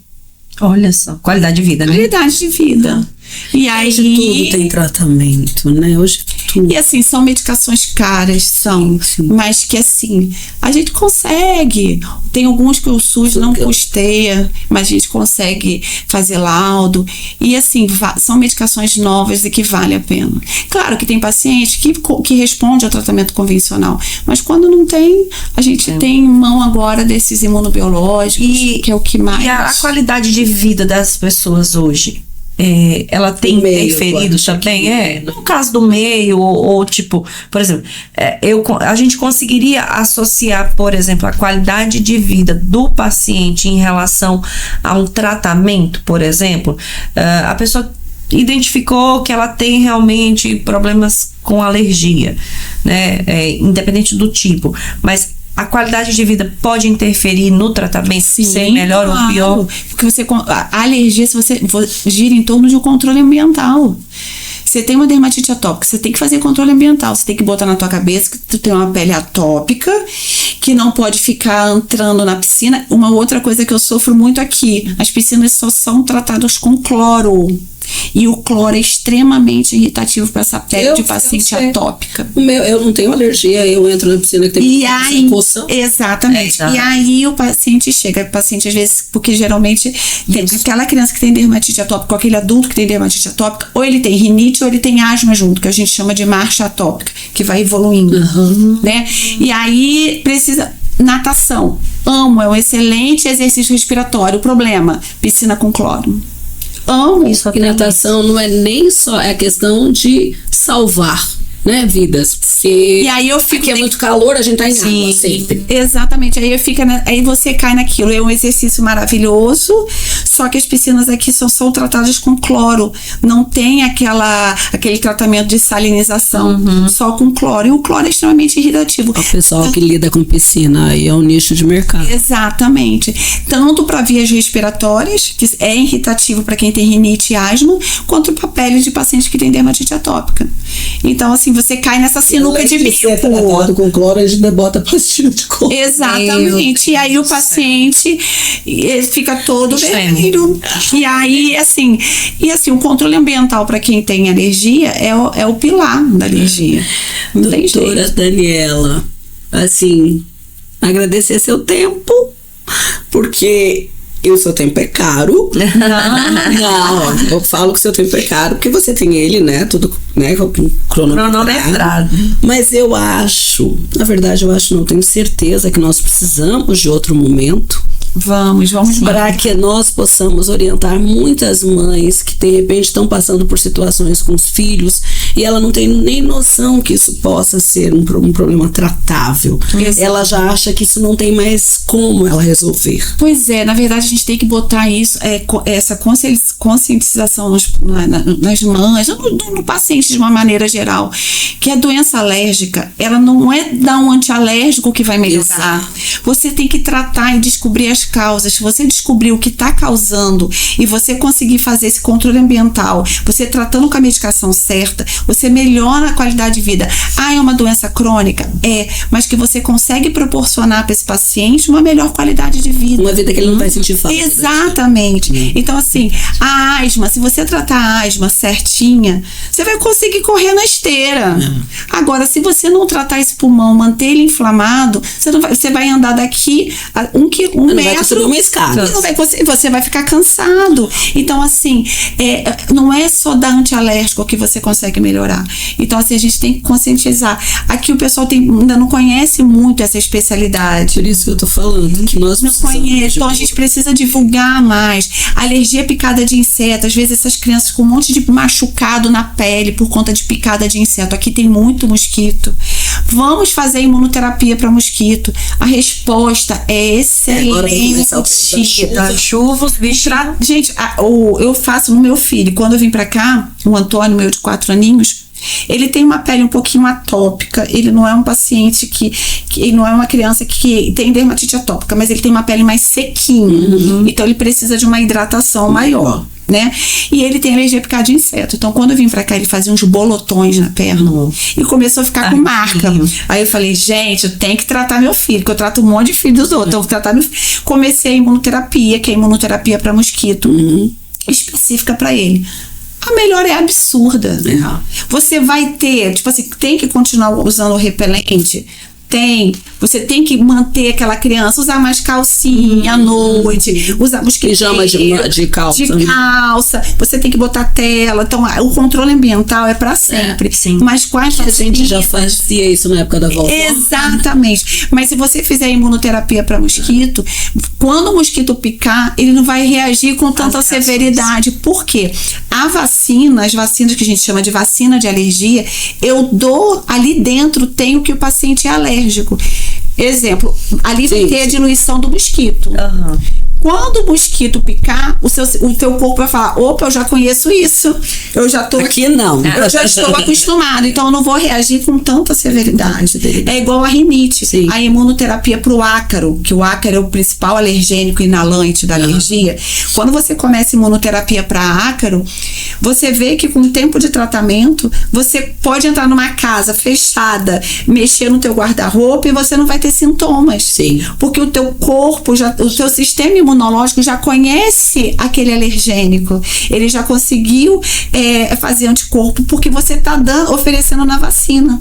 Olha só, qualidade de vida, né? Qualidade de vida. E aí, hoje tudo tem tratamento, né? Hoje tudo. E assim, são medicações caras, são, mas que assim, a gente consegue. Tem alguns que o SUS não custeia, mas a gente consegue fazer laudo. E assim, são medicações novas e que vale a pena. Claro que tem paciente que responde ao tratamento convencional, mas quando não tem, a gente tem em mão agora desses imunobiológicos, que é o que mais... E a qualidade de vida das pessoas hoje? Ela tem interferido também? No caso do meio, ou tipo, por exemplo, a gente conseguiria associar, por exemplo, a qualidade de vida do paciente em relação a um tratamento, por exemplo, a pessoa identificou que ela tem realmente problemas com alergia, né? Independente do tipo, mas a qualidade de vida pode interferir no tratamento, ser melhor ou pior? Porque a alergia, se você gira em torno de um controle ambiental. Você tem uma dermatite atópica, você tem que fazer controle ambiental, você tem que botar na tua cabeça que tu tem uma pele atópica, que não pode ficar entrando na piscina. Uma outra coisa que eu sofro muito aqui, as piscinas só são tratadas com cloro. E o cloro é extremamente irritativo para essa pele de paciente atópica. Eu não tenho alergia, eu entro na piscina que tem coça. Exatamente. E aí o paciente chega, às vezes, porque geralmente tem aquela criança que tem dermatite atópica, ou aquele adulto que tem dermatite atópica, ou ele tem rinite ou ele tem asma junto, que a gente chama de marcha atópica, que vai evoluindo, né? E aí precisa natação. É um excelente exercício respiratório. O problema, piscina com cloro. Isso, e natação não é nem só a questão de salvar, né, vidas. E aí eu fico. Porque é muito calor, a gente tá em água sempre. Exatamente. Aí você cai naquilo. É um exercício maravilhoso, só que as piscinas aqui são tratadas com cloro. Não tem aquele tratamento de salinização, só com cloro. E o cloro é extremamente irritativo. O pessoal que lida com piscina aí é um nicho de mercado. Exatamente. Tanto para vias respiratórias, que é irritativo para quem tem rinite e asma, quanto para pele de paciente que tem dermatite atópica. Então, assim, você cai nessa sinuca de bico. Com cloro, a gente bota pastilha de cloro. Exatamente. E aí o paciente fica todo vermelho. E aí, assim, o controle ambiental para quem tem alergia é o pilar da alergia. Doutora Daniela, assim, agradecer seu tempo, porque o seu tempo é caro. Não, eu falo que o seu tempo é caro porque você tem ele, né? Tudo, né? Cronometrado. Mas eu acho, na verdade, não, tenho certeza que nós precisamos de outro momento. Vamos para que nós possamos orientar muitas mães que de repente estão passando por situações com os filhos e ela não tem nem noção que isso possa ser um problema tratável. Ela já acha que isso não tem mais como ela resolver. Pois é, na verdade a gente tem que botar isso, essa conscientização nas mães, no paciente de uma maneira geral, que a doença alérgica, ela não é dar um antialérgico que vai melhorar. Exato. Você tem que tratar e descobrir as causas. Se você descobrir o que está causando e você conseguir fazer esse controle ambiental, você tratando com a medicação certa, você melhora a qualidade de vida. É uma doença crônica? Mas que você consegue proporcionar para esse paciente uma melhor qualidade de vida. Uma vida que ele não vai sentir falta. Exatamente. Então, assim, a asma, se você tratar a asma certinha, você vai conseguir correr na esteira. Agora, se você não tratar esse pulmão, manter ele inflamado, você vai andar daqui a um metro. Vai subir uma escada. Você vai ficar cansado. Então, assim, não é só dar antialérgico que você consegue melhorar. Então, assim, a gente tem que conscientizar. Aqui o pessoal ainda não conhece muito essa especialidade. Por isso que eu tô falando, que nós não conhece. Então, a gente precisa divulgar mais. Alergia à picada de inseto. Às vezes, essas crianças com um monte de machucado na pele por conta de picada de inseto. Aqui tem muito mosquito. Vamos fazer imunoterapia para mosquito. A resposta é excelente. Chuvas, gente, eu faço no meu filho. Quando eu vim pra cá, o Antônio, meu de 4 aninhos, ele tem uma pele um pouquinho atópica. Ele não é um paciente que ele não é uma criança que tem dermatite atópica, mas ele tem uma pele mais sequinha. Então ele precisa de uma hidratação maior, né? E ele tem alergia a picada de inseto. Então, quando eu vim pra cá, ele fazia uns bolotões na perna e começou a ficar com marca. Aí eu falei, gente, eu tenho que tratar meu filho, que eu trato um monte de filho dos outros. Então, eu vou tratar meu filho. Comecei a imunoterapia, que é imunoterapia para mosquito, específica para ele. A melhora é absurda. Você vai ter, tipo assim, tem que continuar usando o repelente? Você tem que manter aquela criança, usar mais calcinha à noite, usar pijama de calça. Você tem que botar tela. Então, o controle ambiental é para sempre. Mas quais a gente já fazia isso na época da vovó? Exatamente. Mas se você fizer imunoterapia para mosquito, quando o mosquito picar, ele não vai reagir com tanta severidade. Por quê? As vacinas que a gente chama de vacina de alergia, eu dou ali dentro, tem o que o paciente é alérgico. Exemplo, ali vai ter a diluição do mosquito. Aham. Quando o mosquito picar, o teu corpo vai falar, opa, eu já conheço isso, eu já tô Aqui não. eu já estou acostumado, então eu não vou reagir com tanta severidade. É igual a rinite, Sim. a imunoterapia para o ácaro, que o ácaro é o principal alergênico inalante da alergia. Quando você começa a imunoterapia para ácaro, você vê que com o tempo de tratamento, você pode entrar numa casa fechada, mexer no teu guarda-roupa e você não vai ter sintomas. Sim. Porque o teu corpo, o teu sistema imunológico já conhece aquele alergênico. Ele já conseguiu fazer anticorpo porque você está oferecendo na vacina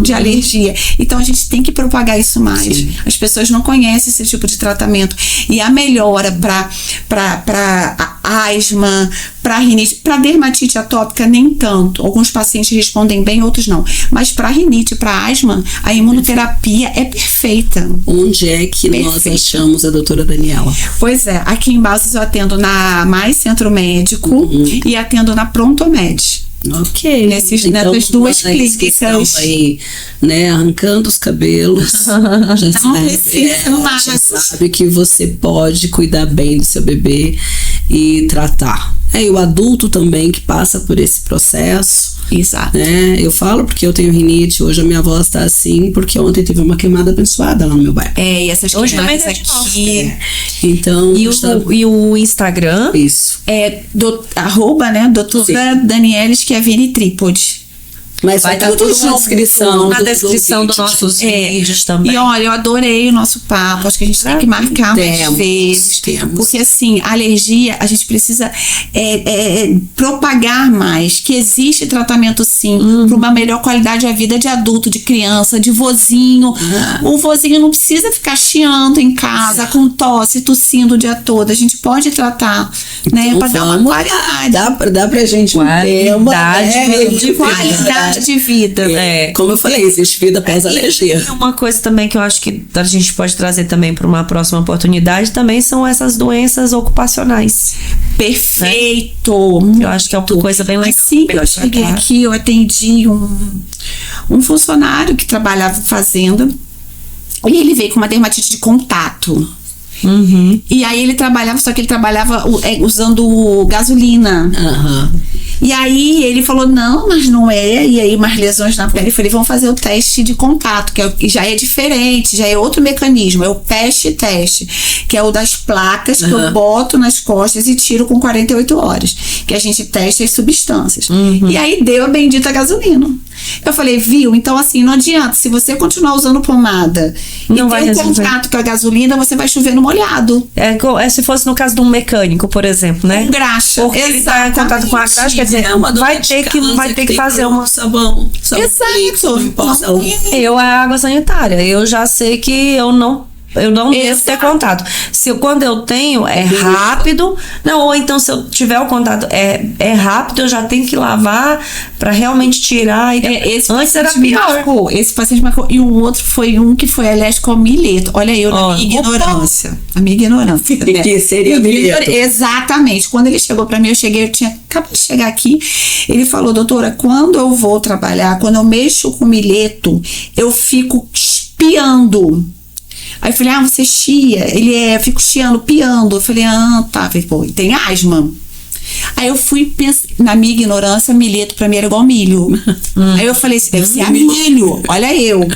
de alergia. Então a gente tem que propagar isso mais. Sim. As pessoas não conhecem esse tipo de tratamento. E a melhora para asma, para rinite, para dermatite atópica nem tanto. Alguns pacientes respondem bem, outros não. Mas para rinite, para asma, a imunoterapia é perfeita. Onde é que nós achamos a doutora Daniela? Pois é, aqui em Balsas eu atendo na Mais Centro Médico e atendo na Prontomed. Ok. Nessas duas clínicas. Aí, né, arrancando os cabelos. Já sabe que você pode cuidar bem do seu bebê e tratar. E o adulto também que passa por esse processo. Exato. Né? Eu falo porque eu tenho rinite, hoje a minha voz tá assim, porque ontem teve uma queimada abençoada lá no meu bairro. E essas Hoje também queimadas tá aqui. Então, E o Instagram? isso. @, né, doutora Daniela Schiavini Trípode. Mas vai estar tudo na descrição. Na descrição dos nossos vídeos também. E olha, eu adorei o nosso papo. Acho que a gente tem que marcar mais vezes. Porque assim, a alergia, a gente precisa propagar mais. Que existe tratamento sim, para uma melhor qualidade da vida de adulto, de criança, de vozinho. O vozinho não precisa ficar chiando em casa, com tosse, tossindo o dia todo. A gente pode tratar, né? Então, Para dar uma qualidade. Dá pra gente ter uma qualidade de vida. Como eu falei, existe vida pós-alergia. E uma coisa também que eu acho que a gente pode trazer também para uma próxima oportunidade também são essas doenças ocupacionais. Perfeito! Eu acho que é uma coisa bem legal. Assim que eu cheguei aqui, eu atendi um funcionário que trabalhava fazenda e ele veio com uma dermatite de contato. E aí ele trabalhava, só que ele trabalhava usando gasolina. E aí ele falou, não, mas não é. E aí umas lesões na pele. Eu falei, vamos fazer o teste de contato, que já é diferente, já é outro mecanismo. É o teste, que é o das placas que eu boto nas costas e tiro com 48 horas. Que a gente testa as substâncias. E aí deu a bendita gasolina. Eu falei, viu? Então assim, não adianta. Se você continuar usando pomada não e vai ter resolver. contato com a gasolina, você vai chover no molhado. Se fosse no caso de um mecânico, por exemplo, né? Com graxa. Porque ele está em contato com a graxa, quer dizer, vai ter que fazer uma sabão. Exato. Não importa. Eu, a água sanitária, eu já sei que eu não devo ter contato. Quando eu tenho, é rápido. Não, ou então se eu tiver o contato, é rápido, eu já tenho que lavar pra realmente tirar. Antes era pior. Esse paciente marcou. E um outro foi que foi alérgico ao mileto. Olha eu na minha ignorância. A minha ignorância. Né? Que seria mileto. Exatamente. Quando ele chegou pra mim, eu tinha acabado de chegar aqui. Ele falou, doutora, quando eu vou trabalhar, quando eu mexo com mileto, eu fico espiando. Aí eu falei, você chia? Eu fico chiando, piando. Eu falei, tá. Eu falei, pô, tem asma. Aí eu fui pensar, na minha ignorância, mileto pra mim era igual milho. Aí eu falei, deve ser a milho. Olha eu.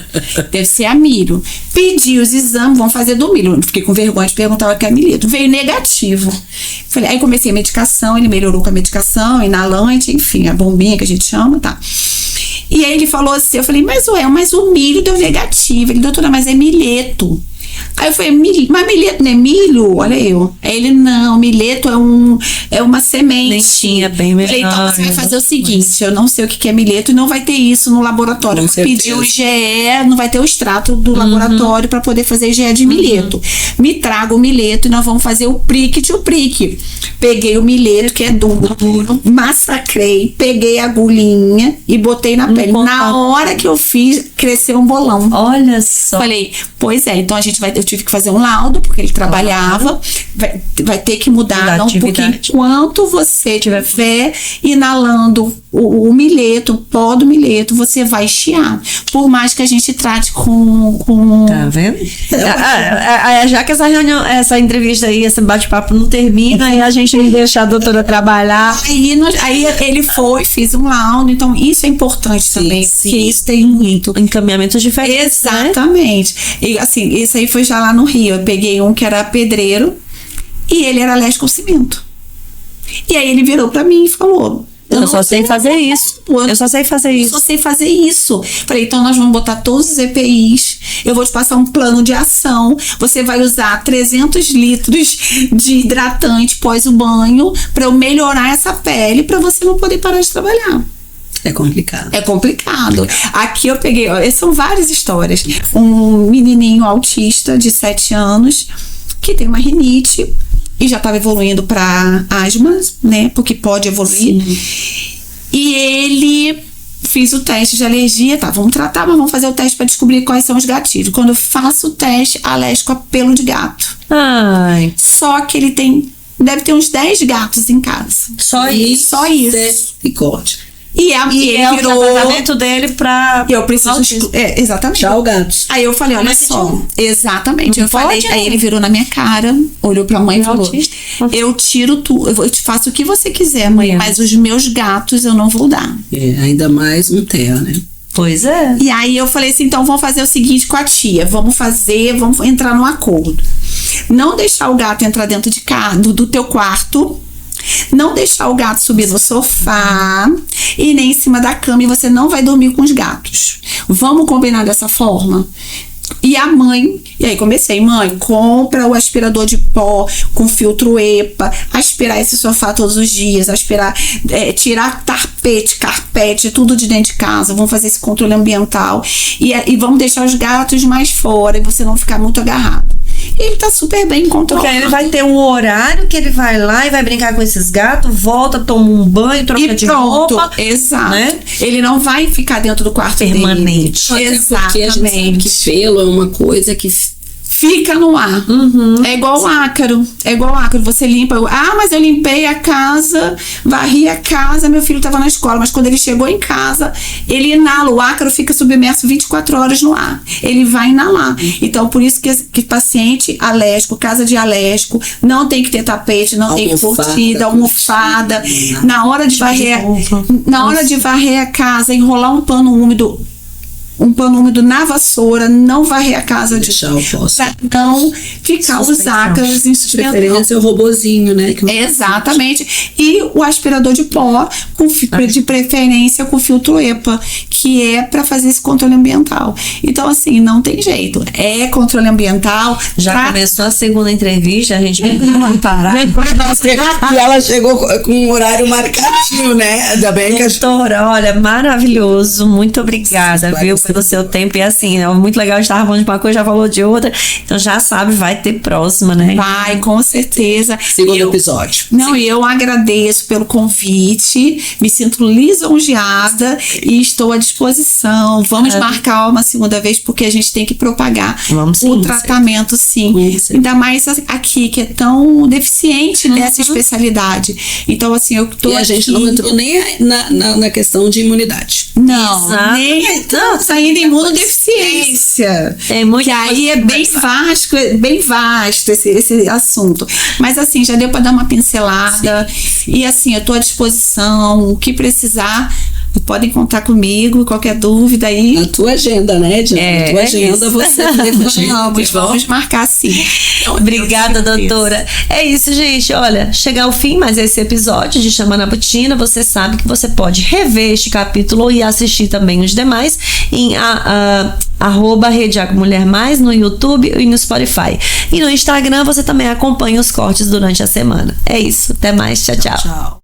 Deve ser a milho. Pedi os exames, vamos fazer do milho. Fiquei com vergonha de perguntar o que é mileto. Veio negativo. Falei, aí comecei a medicação, ele melhorou com a medicação, inalante, enfim, a bombinha que a gente chama, tá. E aí ele falou assim, eu falei, mas o milho deu negativo. Ele, doutora, mas é mileto. Aí eu falei, mas mileto não é milho? Olha eu. Aí ele, não, mileto é uma semente. Lentinha bem melhor. Falei, então você vai fazer o seguinte, eu não sei o que é mileto e não vai ter isso no laboratório. Eu pedi o IgE, não vai ter o extrato do laboratório para poder fazer IgE de mileto. Me traga o mileto e nós vamos fazer o prick. Peguei o mileto, que é duro, massacrei, peguei a agulhinha e botei na pele. Na hora que eu fiz, cresceu um bolão. Olha só. Falei, pois é, então eu tive que fazer um laudo, porque ele trabalhava, vai ter que mudar, não, porque enquanto você estiver inalando o milheto, o pó do milheto, você vai chiar. Por mais que a gente trate com... Tá vendo? Já que essa entrevista aí, esse bate-papo não termina, e a gente não deixa a doutora trabalhar. Aí ele fiz um laudo, então isso é importante também, porque isso tem muito encaminhamentos diferentes. Exatamente. Né? E assim, esse aí foi já lá no Rio. Eu peguei um que era pedreiro e ele era alérgico ao cimento. E aí ele virou pra mim e falou: eu só sei fazer isso. Eu só sei fazer isso. Eu só sei fazer isso. Falei, então nós vamos botar todos os EPIs. Eu vou te passar um plano de ação. Você vai usar 300 litros de hidratante pós o banho pra eu melhorar essa pele, pra você não poder parar de trabalhar. É complicado. É complicado. Aqui eu peguei, são várias histórias. Um menininho autista de 7 anos que tem uma rinite e já estava evoluindo para asma, né? Porque pode evoluir. Sim. E ele fiz o teste de alergia, tá? Vamos tratar, mas vamos fazer o teste para descobrir quais são os gatilhos. Quando eu faço o teste, alérgico a pelo de gato. Ai. Só que ele deve ter uns 10 gatos em casa. Só isso. Só isso. E corte. E ele virou o tratamento dele pra... Eu preciso... exatamente. Tchau, gatos. Aí eu falei, olha só. Exatamente. Aí ele virou na minha cara, olhou pra mãe e falou: eu tiro tudo, eu te faço o que você quiser, mãe, mas os meus gatos eu não vou dar. Ainda mais um terra, né? Pois é. E aí eu falei assim, então vamos fazer o seguinte com a tia. Vamos entrar num acordo. Não deixar o gato entrar dentro do teu quarto. Não deixar o gato subir no sofá e nem em cima da cama, e você não vai dormir com os gatos. Vamos combinar dessa forma? E a mãe, e aí comecei, mãe, compra o aspirador de pó com filtro EPA, aspirar esse sofá todos os dias, tirar carpete, tudo de dentro de casa, vamos fazer esse controle ambiental e vamos deixar os gatos mais fora e você não ficar muito agarrado. E ele tá super bem controlado. Porque aí ele vai ter um horário que ele vai lá e vai brincar com esses gatos, volta, toma um banho, troca de roupa. Exato. Né? Ele não vai ficar dentro do quarto permanente. Dele. Exatamente. Porque a gente sabe que pelo é uma coisa que fica no ar. É igual o ácaro. Você limpa. Mas eu limpei a casa, varri a casa, meu filho estava na escola, mas quando ele chegou em casa, ele inala. O ácaro fica submerso 24 horas no ar. Ele vai inalar. Então, por isso que paciente alérgico, casa de alérgico, não tem que ter tapete, não tem que ter cortina, almofada. Na hora de varrer a casa, enrolar um pano úmido na vassoura, não varrer a casa pra não ficar os ácaros insustentáveis. Preferência é o robozinho, né? Exatamente. E o aspirador de pó, de preferência com filtro EPA, que é para fazer esse controle ambiental. Então, assim, não tem jeito. É controle ambiental. Já começou a segunda entrevista, a gente vai parar. E ela chegou com um horário marcadinho, né? Ainda bem que doutora, olha, maravilhoso. Muito obrigada, viu? Pelo seu tempo, e assim, é muito legal estar falando de uma coisa, já falou de outra, então já sabe, vai ter próxima, né? Vai, com certeza. Segundo episódio. E eu agradeço pelo convite, me sinto lisonjeada e estou à disposição. Vamos marcar uma segunda vez, porque a gente tem que propagar o tratamento, sim. Ainda mais aqui, que é tão deficiente dessa especialidade. Então, assim, eu tô a gente não entrou nem na questão de imunidade. Não, ainda imunodeficiência. Que aí é bem vasto esse assunto. Mas assim, já deu para dar uma pincelada. Sim. E assim, eu tô à disposição. O que precisar, podem contar comigo. Qualquer dúvida aí. A tua agenda, né, Diana? A tua agenda, você vamos marcar sim. Obrigada, doutora. É isso, gente. Olha, chegar ao fim, mas esse episódio de Chama na Botina, você sabe que você pode rever este capítulo e assistir também os demais em @Rede Mulher Mais no YouTube e no Spotify. E no Instagram você também acompanha os cortes durante a semana. É isso. Até mais. Tchau, tchau.